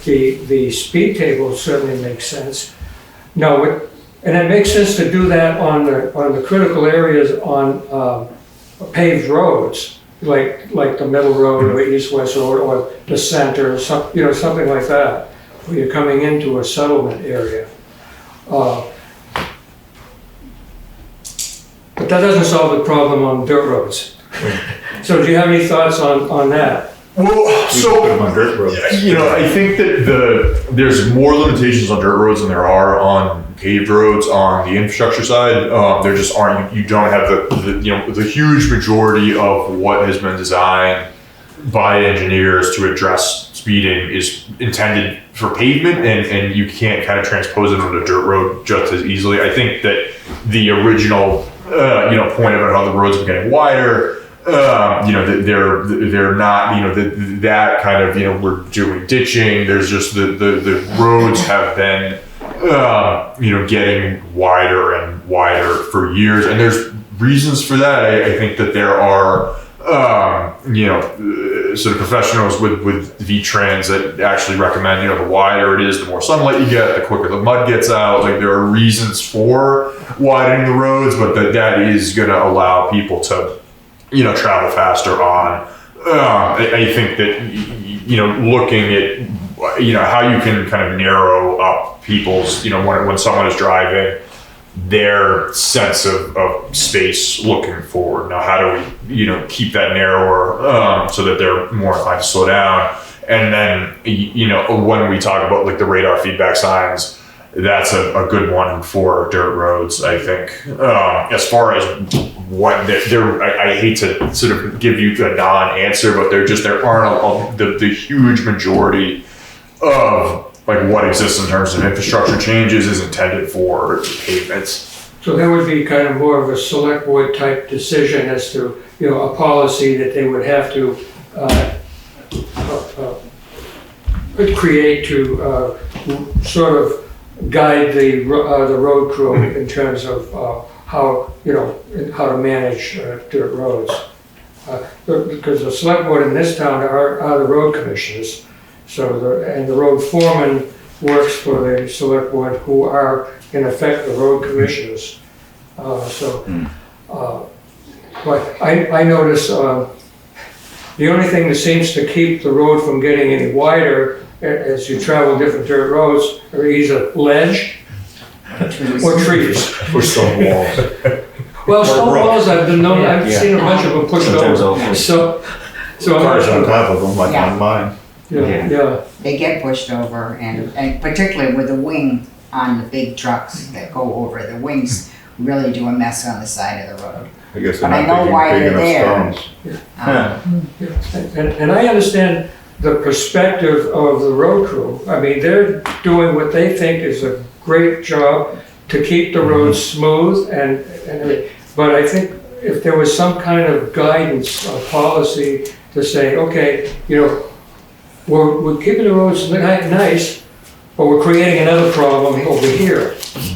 the speed table certainly makes sense. No, and it makes sense to do that on the critical areas on paved roads, like the middle road or east-west road or the center, something like that, where you're coming into a settlement area. But that doesn't solve the problem on dirt roads. So do you have any thoughts on that? Well, so put them on dirt roads. I think that there's more limitations on dirt roads than there are on paved roads on the infrastructure side. There just aren't. You don't have the huge majority of what has been designed by engineers to address speeding is intended for pavement, and you can't kind of transpose it on a dirt road just as easily. I think that the original point about how the roads are getting wider. They're not, that kind of, we're doing ditching. There's just the roads have been, getting wider and wider for years. And there's reasons for that. I think that there are, sort of professionals with V-Trans that actually recommend, the wider it is, the more sunlight you get, the quicker the mud gets out. Like, there are reasons for widening the roads, but that is going to allow people to, travel faster on. I think that, looking at, how you can kind of narrow up people's, when someone is driving, their sense of space looking forward. Now, how do we, keep that narrower so that they're more inclined to slow down? And then, when we talk about like the radar feedback signs, that's a good one for dirt roads, I think. As far as what I hate to sort of give you a non-answer, but there aren't the huge majority of like what exists in terms of infrastructure changes is intended for pavements. So that would be kind of more of a select board type decision as to, a policy that they would have to create to sort of guide the road crew in terms of how to manage dirt roads. Because the select board in this town are the road commissioners. So the road foreman works for the select board, who are in effect the road commissioners. But I notice the only thing that seems to keep the road from getting any wider as you travel different dirt roads are either ledge or trees. Or stone walls. Well, stone walls, I've seen a bunch of them pushed over. So I'm not Cars on sure. top of them, like Yeah. on mine. Yeah. They get pushed over, and particularly with the wing on the big trucks that go over, the wings really do a mess on the side of the road. I guess they're But I not know big, why big they're enough there. stones. And I understand the perspective of the road crew. I mean, they're doing what they think is a great job to keep the roads smooth and but I think if there was some kind of guidance or policy to say, okay, we're keeping the roads nice, but we're creating another problem over here.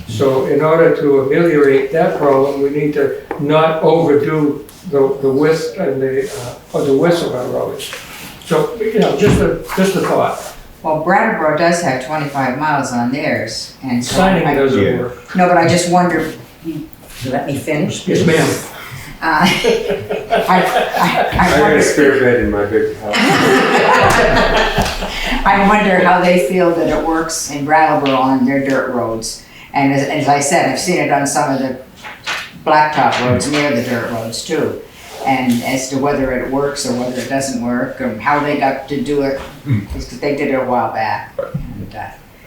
So in order to ameliorate that problem, we need to not overdo the width and the width of our roads. So, just a thought. Well, Brattleboro does have 25 miles on theirs, and so Signing doesn't work. No, but I just wonder, let me finish? Yes, ma'am. I I got a wonder, spare bed in my big house. I wonder how they feel that it works in Brattleboro on their dirt roads. And as I said, I've seen it on some of the blacktop roads near the dirt roads too. And as to whether it works or whether it doesn't work, or how they got to do it, because they did it a while back. And,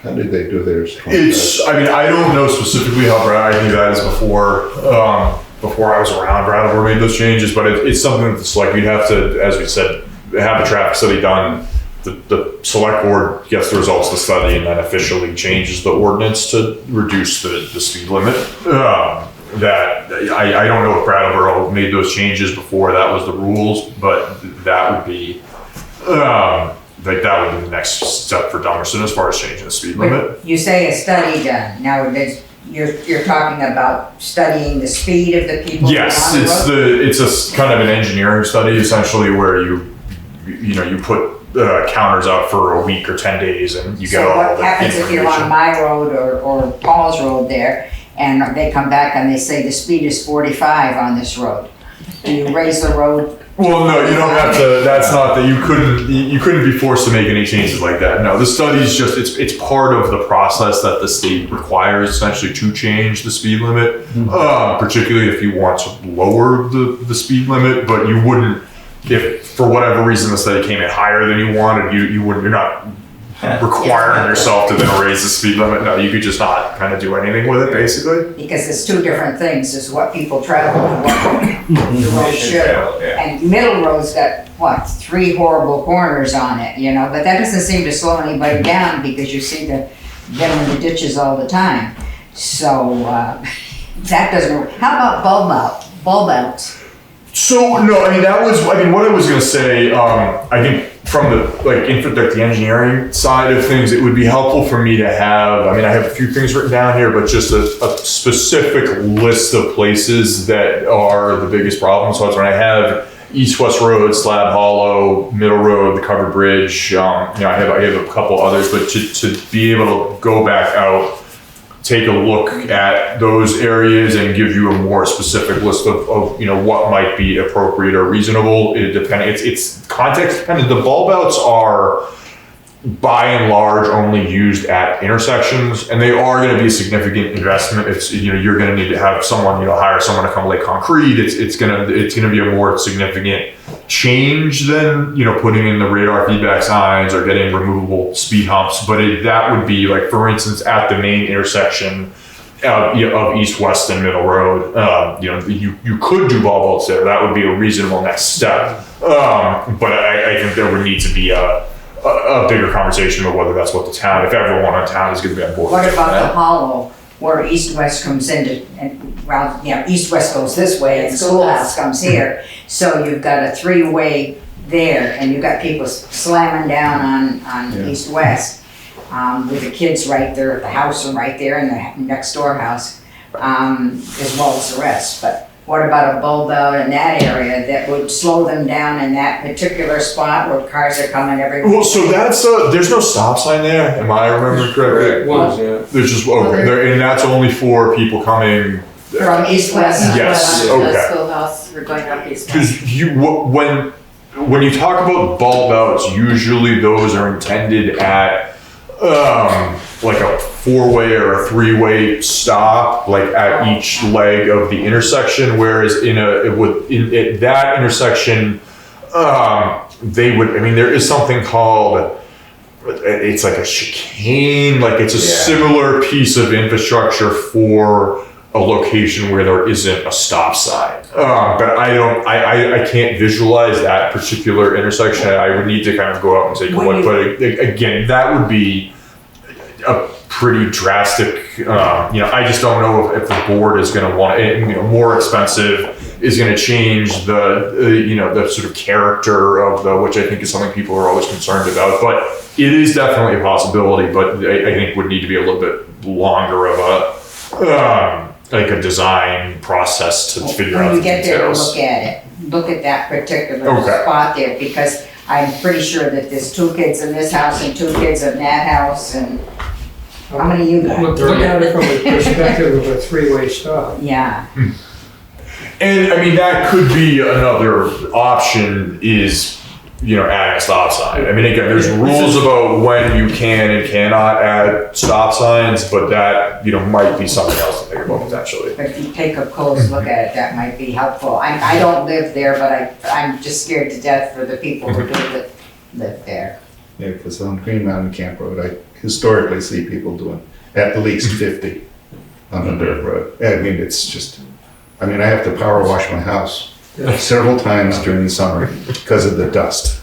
How did they do theirs? I don't know specifically how I think that is before I was around Brattleboro made those changes, but it's something that's like you'd have to, as we said, have a traffic study done. The select board gets the results of the study and then officially changes the ordinance to reduce the speed limit. That I don't know if Brattleboro made those changes before that was the rules, but that would be the next step for Dummerston as far as changing the speed limit. you say a study done. Now, you're talking about studying the speed of the people Yes, on the road? it's a kind of an engineering study essentially where you put counters out for a week or 10 days and you get So all what the happens if you're on information. my road or Paul's road there, and they come back and they say the speed is 45 on this road? Do you raise the road? Well, no, you don't have to. That's not that you couldn't be forced to make any changes like that. No, the study is just it's part of the process that the state requires essentially to change the speed limit, particularly if you want to lower the speed limit. But you wouldn't, if for whatever reason the study came in higher than you wanted, you're not requiring yourself to then raise the speed limit. No, you could just not kind of do anything with it, basically. Because it's two different things, is what people travel and what the road should. Yeah. And Middle Road's got, what, 3 horrible corners on it, you know, but that doesn't seem to slow anybody down because you see them in the ditches all the time. So, that doesn't work. How about bulb outs? So no, I mean what I was gonna say. I think from the engineering side of things, it would be helpful for me to have. I mean, I have a few things written down here, but just a specific list of places that are the biggest problems. So that's when I have East-West Road, Slab Hollow, Middle Road, the covered bridge. I have a couple others, but to be able to go back out, take a look at those areas and give you a more specific list of what might be appropriate or reasonable. It's context dependent. The bulb outs are by and large only used at intersections, and they are going to be a significant investment. It's you're going to need to have someone hire someone to come lay concrete. It's going to be a more significant change than putting in the radar feedback signs or getting removable speed humps. But that would be like, for instance, at the main intersection of East-West and Middle Road. You could do bulb outs there. That would be a reasonable next step. But I think there would need to be a bigger conversation about whether that's what the town, if everyone in town is going to be on board. What about the hollow where East-West comes into, East-West goes this way and Schoolhouse comes here. So you've got a 3-way there and you've got people slamming down on East-West with the kids right there at the house and right there in the next door house, as well as the rest. But what about a bulb out in that area that would slow them down in that particular spot where cars are coming everywhere? Well, so that's there's no stop sign there. Am I remembering correctly? There's just and that's only for people coming from East-West. Yes. The schoolhouse, we're going up East-West. Because when you talk about bulb outs, usually those are intended at like a 4-way or a 3-way stop, like at each leg of the intersection. Whereas at that intersection, they would. I mean, there is something called. It's like a chicane. Like it's a similar piece of infrastructure for a location where there isn't a stop sign. But I can't visualize that particular intersection. I would need to kind of go out and take a look. But again, that would be a pretty drastic, I just don't know if the board is going to want it, more expensive is going to change the sort of character of which I think is something people are always concerned about. But it is definitely a possibility, but I think would need to be a little bit longer of a design process to figure out the details. When you get there, look at it. Look at that particular spot there, because I'm pretty sure that there's 2 kids in this house and 2 kids in that house, and how many you got? Look at it from the perspective of a 3-way stop. Yeah. And I mean, that could be another option is, adding a stop sign. I mean, again, there's rules about when you can and cannot add stop signs, but that, might be something else to think about potentially. But if you take a close look at it, that might be helpful. I don't live there, but I'm just scared to death for the people who do live there. Yeah, because on Green Mountain Camp Road, I historically see people doing at least 50 on the dirt road. I mean, it's just, I have to power wash my house several times during the summer because of the dust.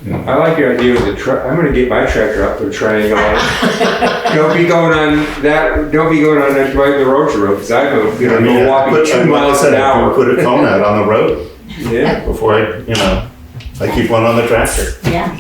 I like your idea with the truck. I'm going to get my tractor up there trying Don't be going on that. Don't be going on that the road because I'm going to go walking 2 miles an hour. Put a cone out on the road. Yeah. Before I keep one on the tractor. Yeah.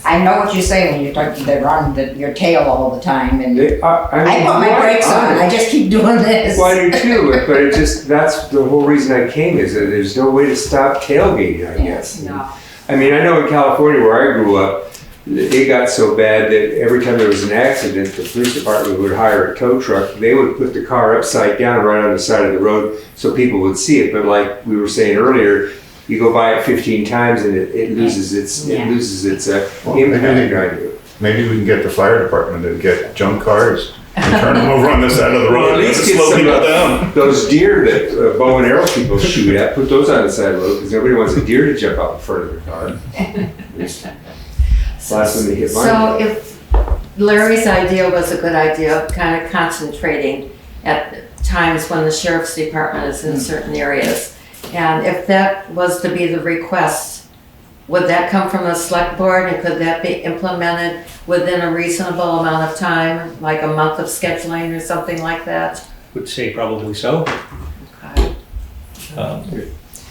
I know what you say when you talk to your tail all the time, and I put my brakes on. I just keep doing this. Well, I do too, but that's the whole reason I came is that there's no way to stop tailgating, I guess. No. I mean, I know in California where I grew up, it got so bad that every time there was an accident, the police department would hire a tow truck. They would put the car upside down right on the side of the road so people would see it. But like we were saying earlier, you go by it 15 times and it loses its impact on you. Maybe we can get the fire department to get junk cars and turn them over on the side of the road. Well, at least slow people down. Those deer that bow and arrow people shoot at, put those on the side of the road because nobody wants a deer to jump out in front of their car. Last one to get money. So if Larry's idea was a good idea of kind of concentrating at times when the sheriff's department is in certain areas, and if that was to be the request, would that come from the select board and could that be implemented within a reasonable amount of time, like a month of scheduling or something like that? Would say probably so. Okay.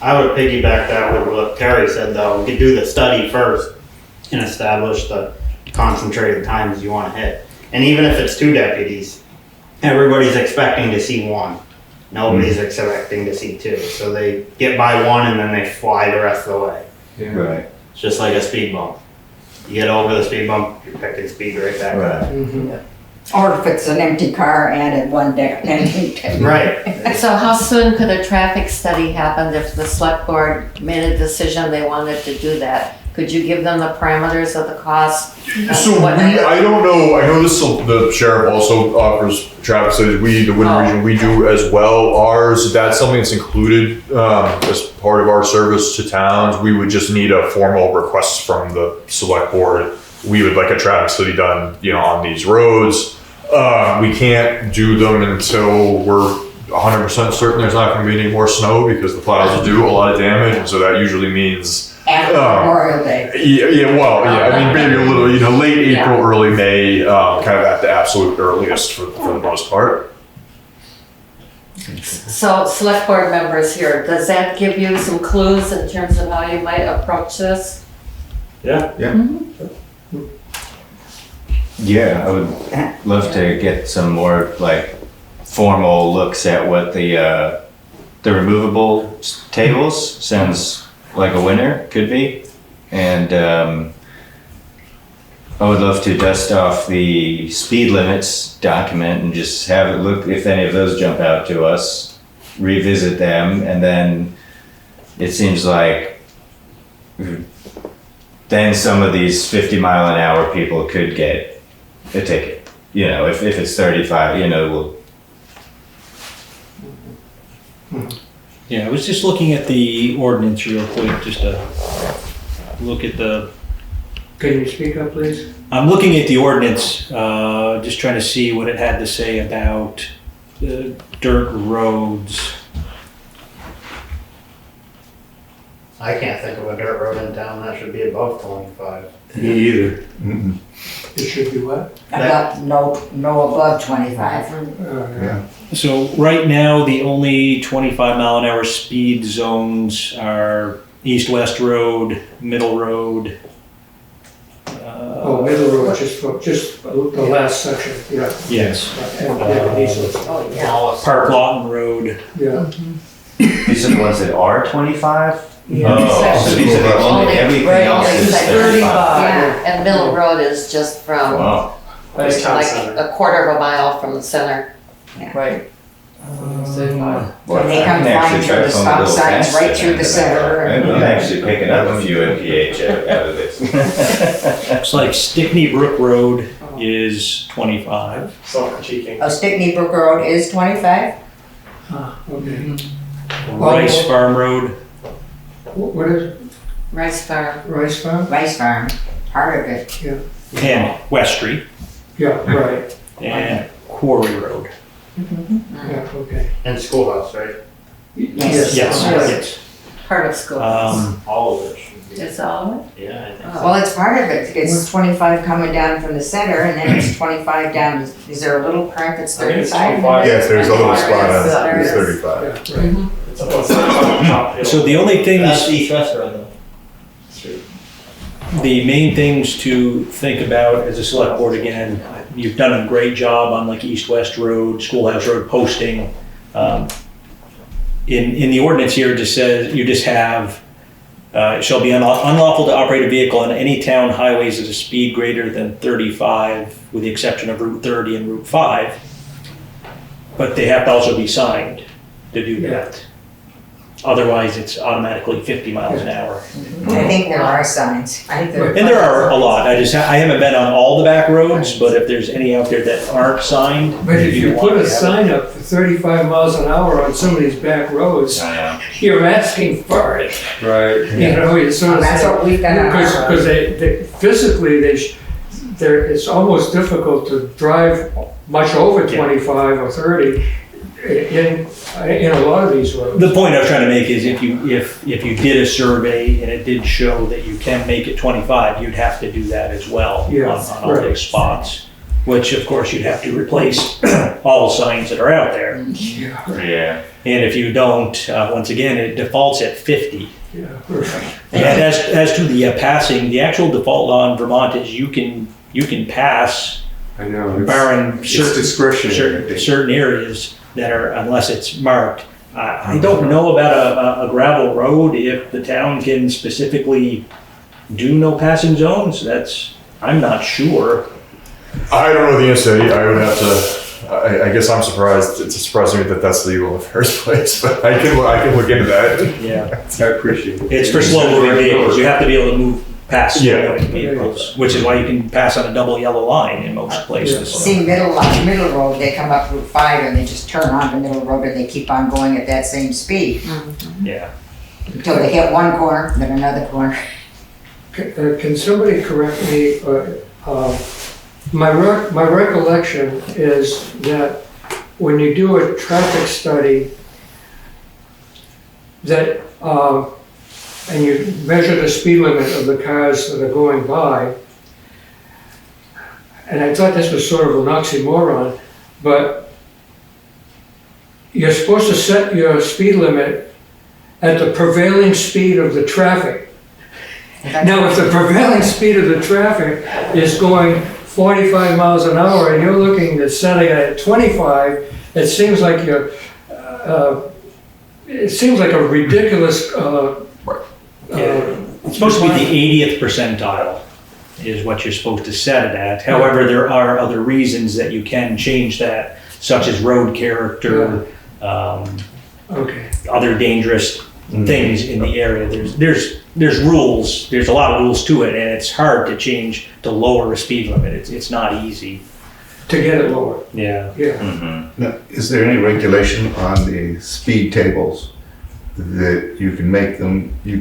I would piggyback that with what Terry said though. We could do the study first and establish the concentrated times you want to hit. And even if it's 2 deputies, everybody's expecting to see 1. Nobody's expecting to see 2. So they get by 1 and then they fly the rest of the way. Yeah. Right. It's just like a speed bump. You get over the speed bump, you're picking speed right back up. Mhm. Or if it's an empty car and at one deputy. Right. So how soon could a traffic study happen if the select board made a decision they wanted to do that? Could you give them the parameters of the cost? So I don't know, I know the sheriff also offers traffic studies, the Windham region, we do as well. Ours, that's something that's included as part of our service to towns. We would just need a formal request from the select board. We would like a traffic study done, on these roads. We can't do them until we're 100% certain there's not gonna be any more snow because the plows will do a lot of damage, and so that usually means After Memorial Day. I mean, maybe a little, late April, early May, kind of at the absolute earliest for the most part. So select board members here, does that give you some clues in terms of how you might approach this? Yeah. Yeah, I would love to get some more formal looks at what the removable tables sounds like a winner could be, and I would love to dust off the speed limits document and just have it look if any of those jump out to us, revisit them, and then it seems like then some of these 50-mile-an-hour people could get a ticket. If it's 35, we'll. Yeah, I was just looking at the ordinance real quick, just to look at the, Can you speak up, please? I'm looking at the ordinance, just trying to see what it had to say about dirt roads. I can't think of a dirt road in town that should be above 25. Me either. It should be what? No above 25. So right now, the only 25-mile-an-hour speed zones are East-West Road, Middle Road. Middle Road, just the last section, yeah. Yes. Oh, yeah. Park Lawton Road. Yeah. These are the ones that are 25? Yeah. So these are the only, everything else is 35. Yeah, and Middle Road is just from Wow. Nice town like center. a quarter of a mile from the center. Right. Well, And they come I can flying actually through try the to stop find a little signs fence right to through the hand center. I'm actually picking up a few MPH out of this. Looks like Stickney Brook Road is 25. Self-critiquing. Stickney Brook Road is 25? Okay. Rice Farm Road. What is it? Rice Farm. Rice Farm? Rice Farm, part of it. And West Street, Yeah, right. and Quarry Road. Yeah, okay. And schoolhouse, right? Yes. Yes. Part of school. All of it should be. Is all of it? Yeah, I think Oh. Well, it's part of it. It's 25 coming down from the center and then it's 25 down. Is there a little part that's I think it's 35? 25. Yes, there's a little spot on There it's is. 35. Yeah, right. It's up on the top hill. So the only things, East-West Road though. the main things to think about as a select board, again, you've done a great job on like East-West Road, Schoolhouse Road posting. In the ordinance here, it just says, you just have, it shall be unlawful to operate a vehicle on any town highways at a speed greater than 35, with the exception of Route 30 and Route 5. But they have to also be signed to do that. Otherwise, it's automatically 50 miles an hour. I think there are signs. I think there are. And there are a lot. I haven't been on all the back roads, but if there's any out there that aren't signed. But if you want put to a have it. sign up for 35 miles an hour on some of these back roads, you're asking for it. Right. You know, it's sort of. That's what we've got on our road. Because they physically, it's almost difficult to drive much over 25 or 30 in a lot of these roads. The point I was trying to make is if you did a survey and it did show that you can make it 25, you'd have to do that as well Yes, on all right. those spots. Which of course you'd have to replace all the signs that are out there. Yeah. And if you don't, once again, it defaults at 50. Yeah, right. And as to the passing, the actual default law in Vermont is you can pass I know. barring It's discretionary. certain areas that are, unless it's marked. I don't know about a gravel road, if the town can specifically do no passing zones. I'm not sure. I don't know the answer. I would have to. I guess I'm surprised. It's surprising me that that's legal in the first place, but I can look into that. Yeah. I appreciate it. It's for slow moving vehicles. You have to be able to move past slow Yeah. moving vehicles, which is why you can pass on a double yellow line in most places. See, middle road, they come up Route 5 and they just turn on the middle road and they keep on going at that same speed Yeah. until they hit one corner, then another corner. Can somebody correct me? My recollection is that when you do a traffic study, that and you measure the speed limit of the cars that are going by, and I thought this was sort of an oxymoron, but you're supposed to set your speed limit at the prevailing speed of the traffic. Now, if the prevailing speed of the traffic is going 45 miles an hour and you're looking at setting it at 25, it seems like a ridiculous. It's supposed to be the 80th percentile is what you're supposed to set it at. However, there are other reasons that you can change that, such as road character, Okay. other dangerous things in the area. There's rules. There's a lot of rules to it, and it's hard to change to lower a speed limit. It's not easy. To get it lower. Yeah. Yeah. Now, is there any regulation on the speed tables that you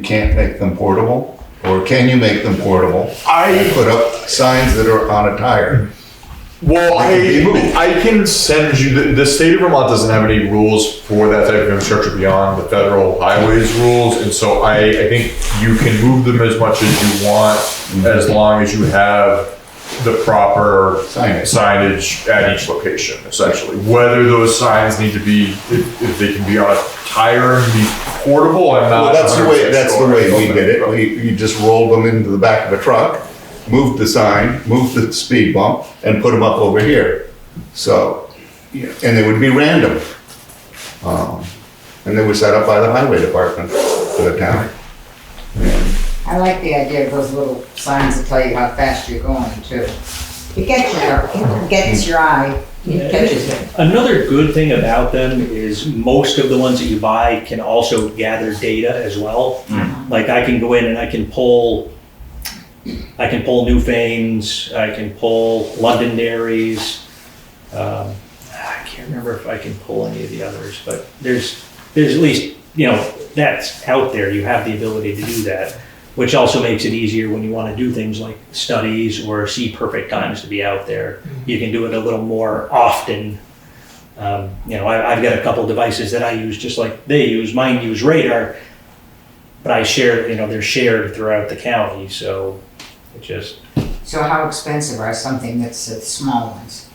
can't make them portable? Or can you make them portable? And put up signs that are on a tire? Well, They can be moved. I can send you, the state of Vermont doesn't have any rules for that type of infrastructure beyond the federal highways rules, and so I think you can move them as much as you want, as long as you have the proper signage at each location, essentially. Whether those signs need to be, if they can be on a tire and be portable, I'm not. Well, that's the 100% way sure. we did it. You just rolled them into the back of a truck, moved the sign, moved the speed bump, and put them up over here. So, and they would be random. And they were set up by the highway department for the town. I like the idea of those little signs that tell you how fast you're going too. It gets your eye, it catches it. Another good thing about them is most of the ones that you buy can also gather data as well. Like I can go in and I can pull Newfane's, I can pull Londonderry's. I can't remember if I can pull any of the others, but there's at least, that's out there. You have the ability to do that, which also makes it easier when you want to do things like studies or see perfect times to be out there. You can do it a little more often. I've got a couple devices that I use just like they use. Mine use radar, but I share, they're shared throughout the county, so it just... So how expensive are something that's the small ones?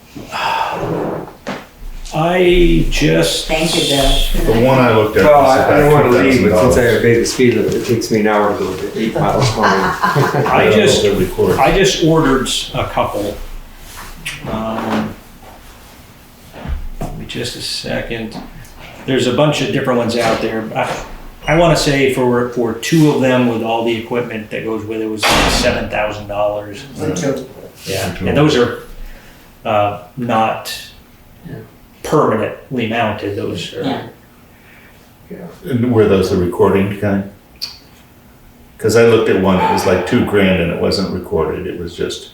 I just... Thank you, Bill. The one I looked at Well, was I don't want to about leave, but since I $2,000. obey the speed limit, it takes me an hour to go to 8 miles home. I just ordered a couple. Give me just a second. There's a bunch of different ones out there. I want to say for two of them with all the equipment that goes with it was like $7,000. For two. Yeah, and those are not permanently mounted. Those are. Yeah. And were those the recording kind? Because I looked at one, it was like $2,000 and it wasn't recorded, it was just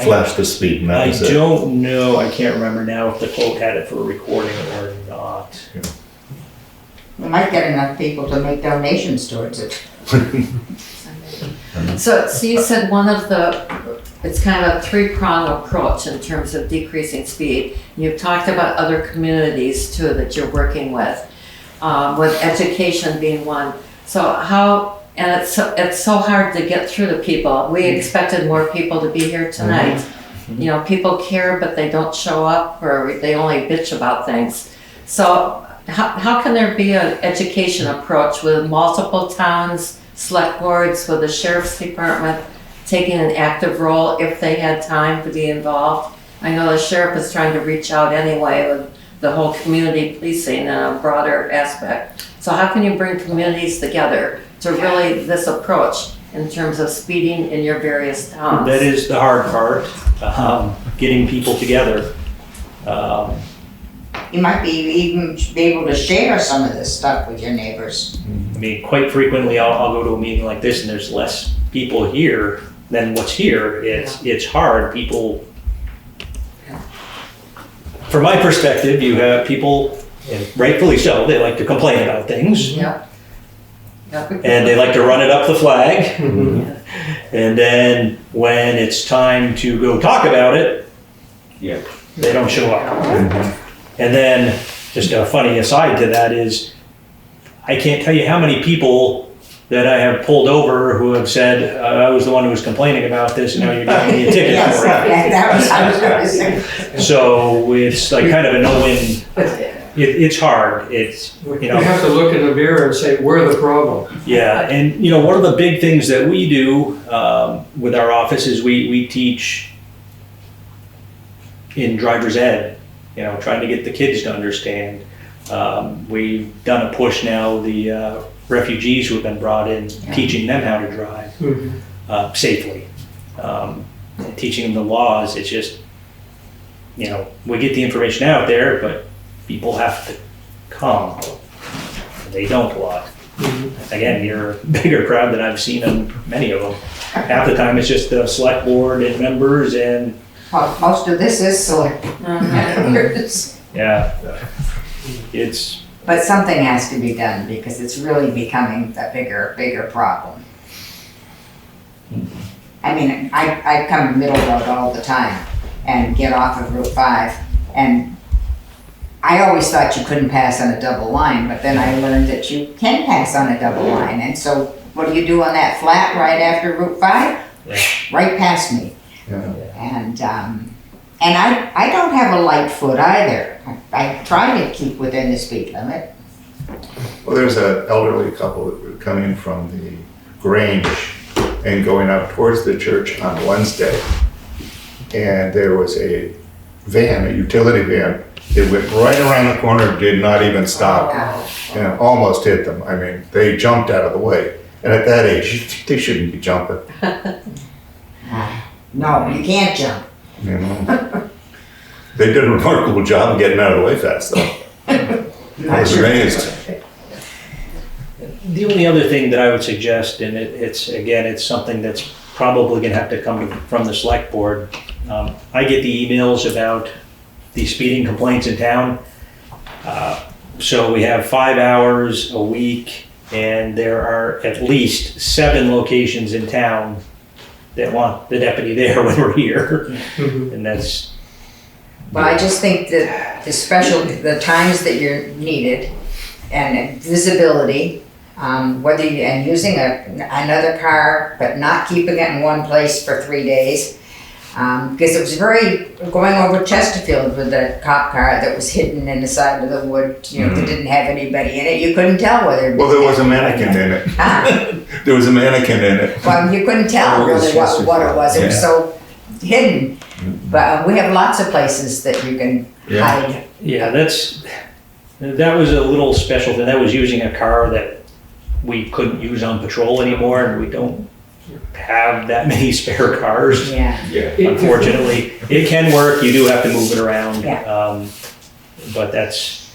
flash the speed and that I was it. don't know, I can't remember now if the quote had it for a recording or not. We might get enough people to make donations towards it. So you said one of the, it's kind of a three-pronged approach in terms of decreasing speed. You've talked about other communities too that you're working with education being one. So how, and it's so hard to get through to people. We expected more people to be here tonight. You know, people care, but they don't show up or they only bitch about things. So how can there be an education approach with multiple towns, select boards, with the sheriff's department taking an active role if they had time to be involved? I know the sheriff is trying to reach out anyway with the whole community policing in a broader aspect. So how can you bring communities together to really this approach in terms of speeding in your various towns? That is the hard part, getting people together. You might even be able to share some of this stuff with your neighbors. I mean, quite frequently I'll go to a meeting like this and there's less people here than what's here. It's hard. People, from my perspective, you have people, and rightfully so, they like to complain about things. Yep. And they like to run it up the flag. And then when it's time to go talk about it, they don't show up. And then, just a funny aside to that is, I can't tell you how many people that I have pulled over who have said, I was the one who was complaining about this, and now you're giving me a ticket Yes, for it. yeah, that was, I was gonna say. So it's like kind of a no-win. It's hard. It's, We have to look in the mirror and say, we're the problem. Yeah, and you know, one of the big things that we do with our office is we teach in driver's ed, you know, trying to get the kids to understand. We've done a push now, the refugees who have been brought in, teaching them how to drive safely, and teaching them the laws. It's just, you know, we get the information out there, but people have to come. They don't a lot. Again, you're a bigger crowd than I've seen in many of them. Half the time it's just the select board and members and Well, most of this is select. yeah, it's, But something has to be done because it's really becoming a bigger problem. I mean, I come to Middle Road all the time and get off of Route 5, and I always thought you couldn't pass on a double line, but then I learned that you can pass on a double line. And so what do you do on that flat right after Route 5? Right past me. And I don't have a light foot either. I try to keep within the speed limit. Well, there's an elderly couple that were coming from the Grange and going up towards the church on Wednesday. And there was a van, a utility van, that went right around the corner, did not even stop, and almost hit them. I mean, they jumped out of the way. And at that age, they shouldn't be jumping, No, you can't jump. you know. They did a remarkable job of getting out of the way fast, though. I was amazed. the only other thing that I would suggest, and it's something that's probably gonna have to come from the select board. I get the emails about the speeding complaints in town. So we have 5 hours a week, and there are at least 7 locations in town that want the deputy there when we're here. And that's, Well, I just think that the times that you're needed and visibility, whether you, and using another car, but not keeping it in one place for 3 days. Because it was going over Chesterfield with a cop car that was hidden in the side of the wood, you know, that didn't have anybody in it. You couldn't tell whether. Well, there was a mannequin in it. There was a mannequin in it. Well, you couldn't tell really what it was. It was so hidden. But we have lots of places that you can hide. yeah, that was a little special thing. That was using a car that we couldn't use on patrol anymore, and we don't have that many spare cars. Yeah. Unfortunately, it can work. You do have to move it around. Yeah. But that's,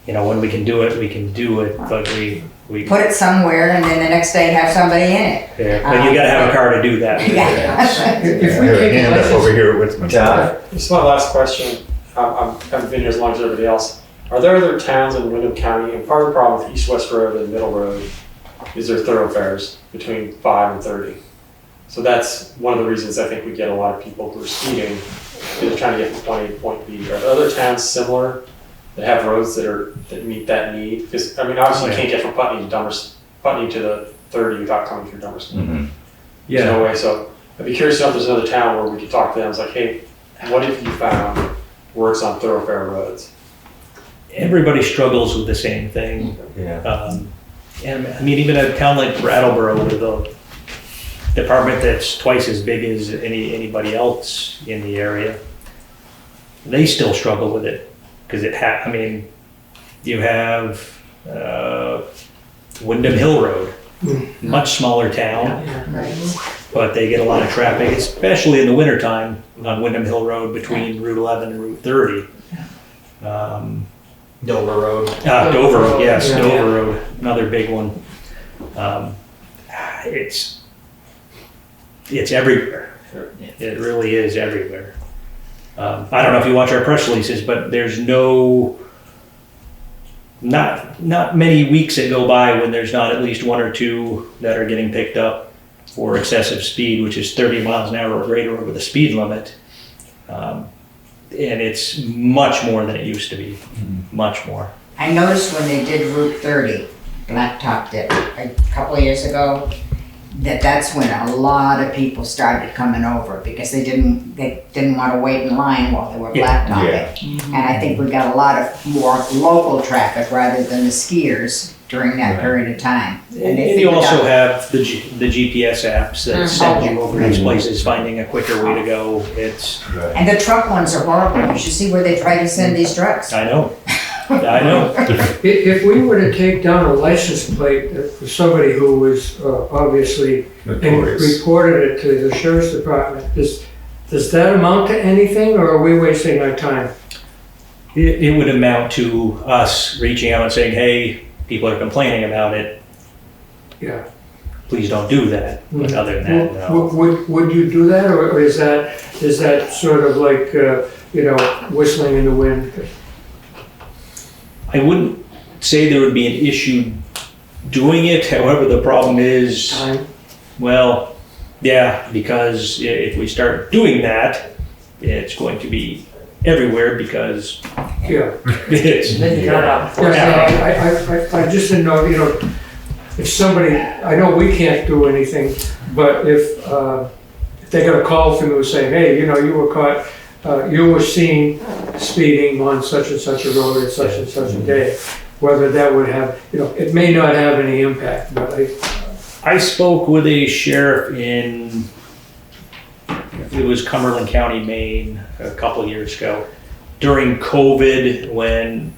you know, when we can do it, we can do it, but we, Put it somewhere and then the next day have somebody in it. yeah, but you gotta have a car to do that. Yeah. If I we have a take hand up license, over here with my. Just my last question. I've been here as long as everybody else. Are there other towns in Windham County, and part of the problem with East-West Road and Middle Road is there thoroughfares between 5 and 30. So that's one of the reasons I think we get a lot of people who are speeding, they're trying to get from point A to point B. Are there other towns similar that have roads that meet that need? Because, I mean, obviously you can't get from Putney to the 30 without coming through Dummerston. Mhm. There's no way. So I'd be curious to know if there's another town where we could talk to them. It's like, hey, what if you found works on thoroughfare roads? Everybody struggles with the same thing. Yeah. And I mean, even a town like Brattleboro with a department that's twice as big as anybody else in the area, they still struggle with it. Because I mean, you have Windham Hill Road, much smaller town, but they get a lot of traffic, especially in the wintertime on Windham Hill Road between Route 11 and Route 30. Dover Road. Dover Road, yes, Yeah. Dover Road, another big one. It's everywhere. It really is everywhere. I don't know if you watch our press releases, but there's not many weeks that go by when there's not at least one or two that are getting picked up for excessive speed, which is 30 miles an hour or greater over the speed limit. And it's much more than it used to be, much more. I noticed when they did Route 30, blacktopped it a couple of years ago, that's when a lot of people started coming over because they didn't want to wait in line while they were blacktopping. And I think we got a lot of more local traffic rather than the skiers during that period of time. And you also have the GPS apps that send you over these places, finding a quicker way to go. It's. And the truck ones are horrible. You should see where they try to send these trucks. I know. I know. if we were to take down a license plate for somebody who was obviously and Notorious. reported it to the sheriff's department, does that amount to anything, or are we wasting our time? It would amount to us reaching out and saying, hey, people are complaining about it. Yeah. Please don't do that. But other than that, no. Would you do that, or is that sort of like whistling in the wind? I wouldn't say there would be an issue doing it. However, the problem is, Time? well, yeah, because if we start doing that, it's going to be everywhere because Yeah. it's. I just didn't know, if somebody, I know we can't do anything, but if they got a call from you and say, hey, you were caught, you were seen speeding on such and such a road at such and such a day, whether that would have, it may not have any impact, but I spoke with a sheriff in, it was Cumberland County, Maine, a couple of years ago, during COVID, when,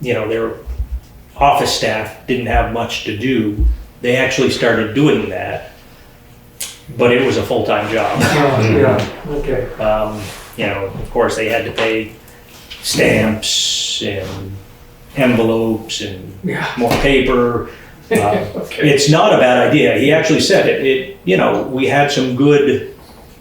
their office staff didn't have much to do. They actually started doing that, but it was a full-time job. yeah, okay. Of course, they had to pay stamps and envelopes and Yeah. more paper. Okay. It's not a bad idea. He actually said it. We had some good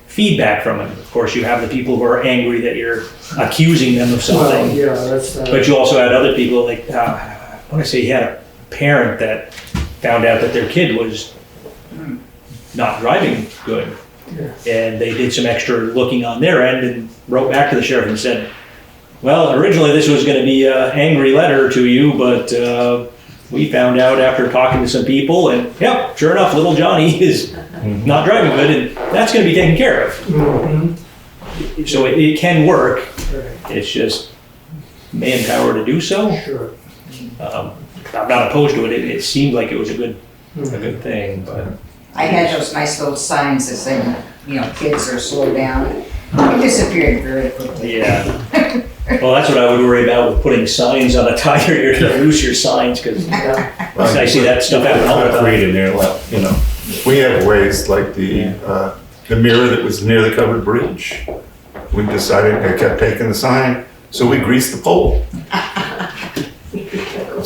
feedback from him. Of course, you have the people who are angry that you're accusing them of Well, something, yeah, that's, but you also had other people like, I want to say he had a parent that found out that their kid was not driving good. Yeah. And they did some extra looking on their end and wrote back to the sheriff and said, well, originally this was going to be an angry letter to you, but we found out after talking to some people, and yep, sure enough, little Johnny is not driving good, and that's going to be taken care of. Mhm. So it can work. Right. It's just manpower to do so. Sure. I'm not opposed to it. It seemed like it was a good thing, but. I had those nice little signs that said, kids are slow down. It disappeared very quickly. Yeah. Well, that's what I would worry about with putting signs on a tire. You're gonna lose your signs because I see that stuff happen all the time. Read in there, we have ways like the mirror that was near the covered bridge. We decided, I kept taking the sign, so we greased the pole.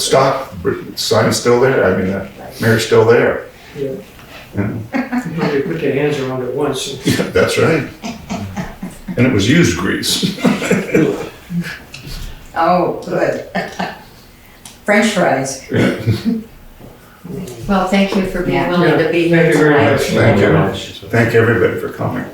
stock sign's still there. I mean, the mayor's still there. Yeah. Yeah. They put their hands around it once. Yeah, that's right. And it was used grease. Oh, good. French fries. Well, thank you for being Yeah. willing to be Thank here you very tonight. much. Thank you. Thank everybody for coming.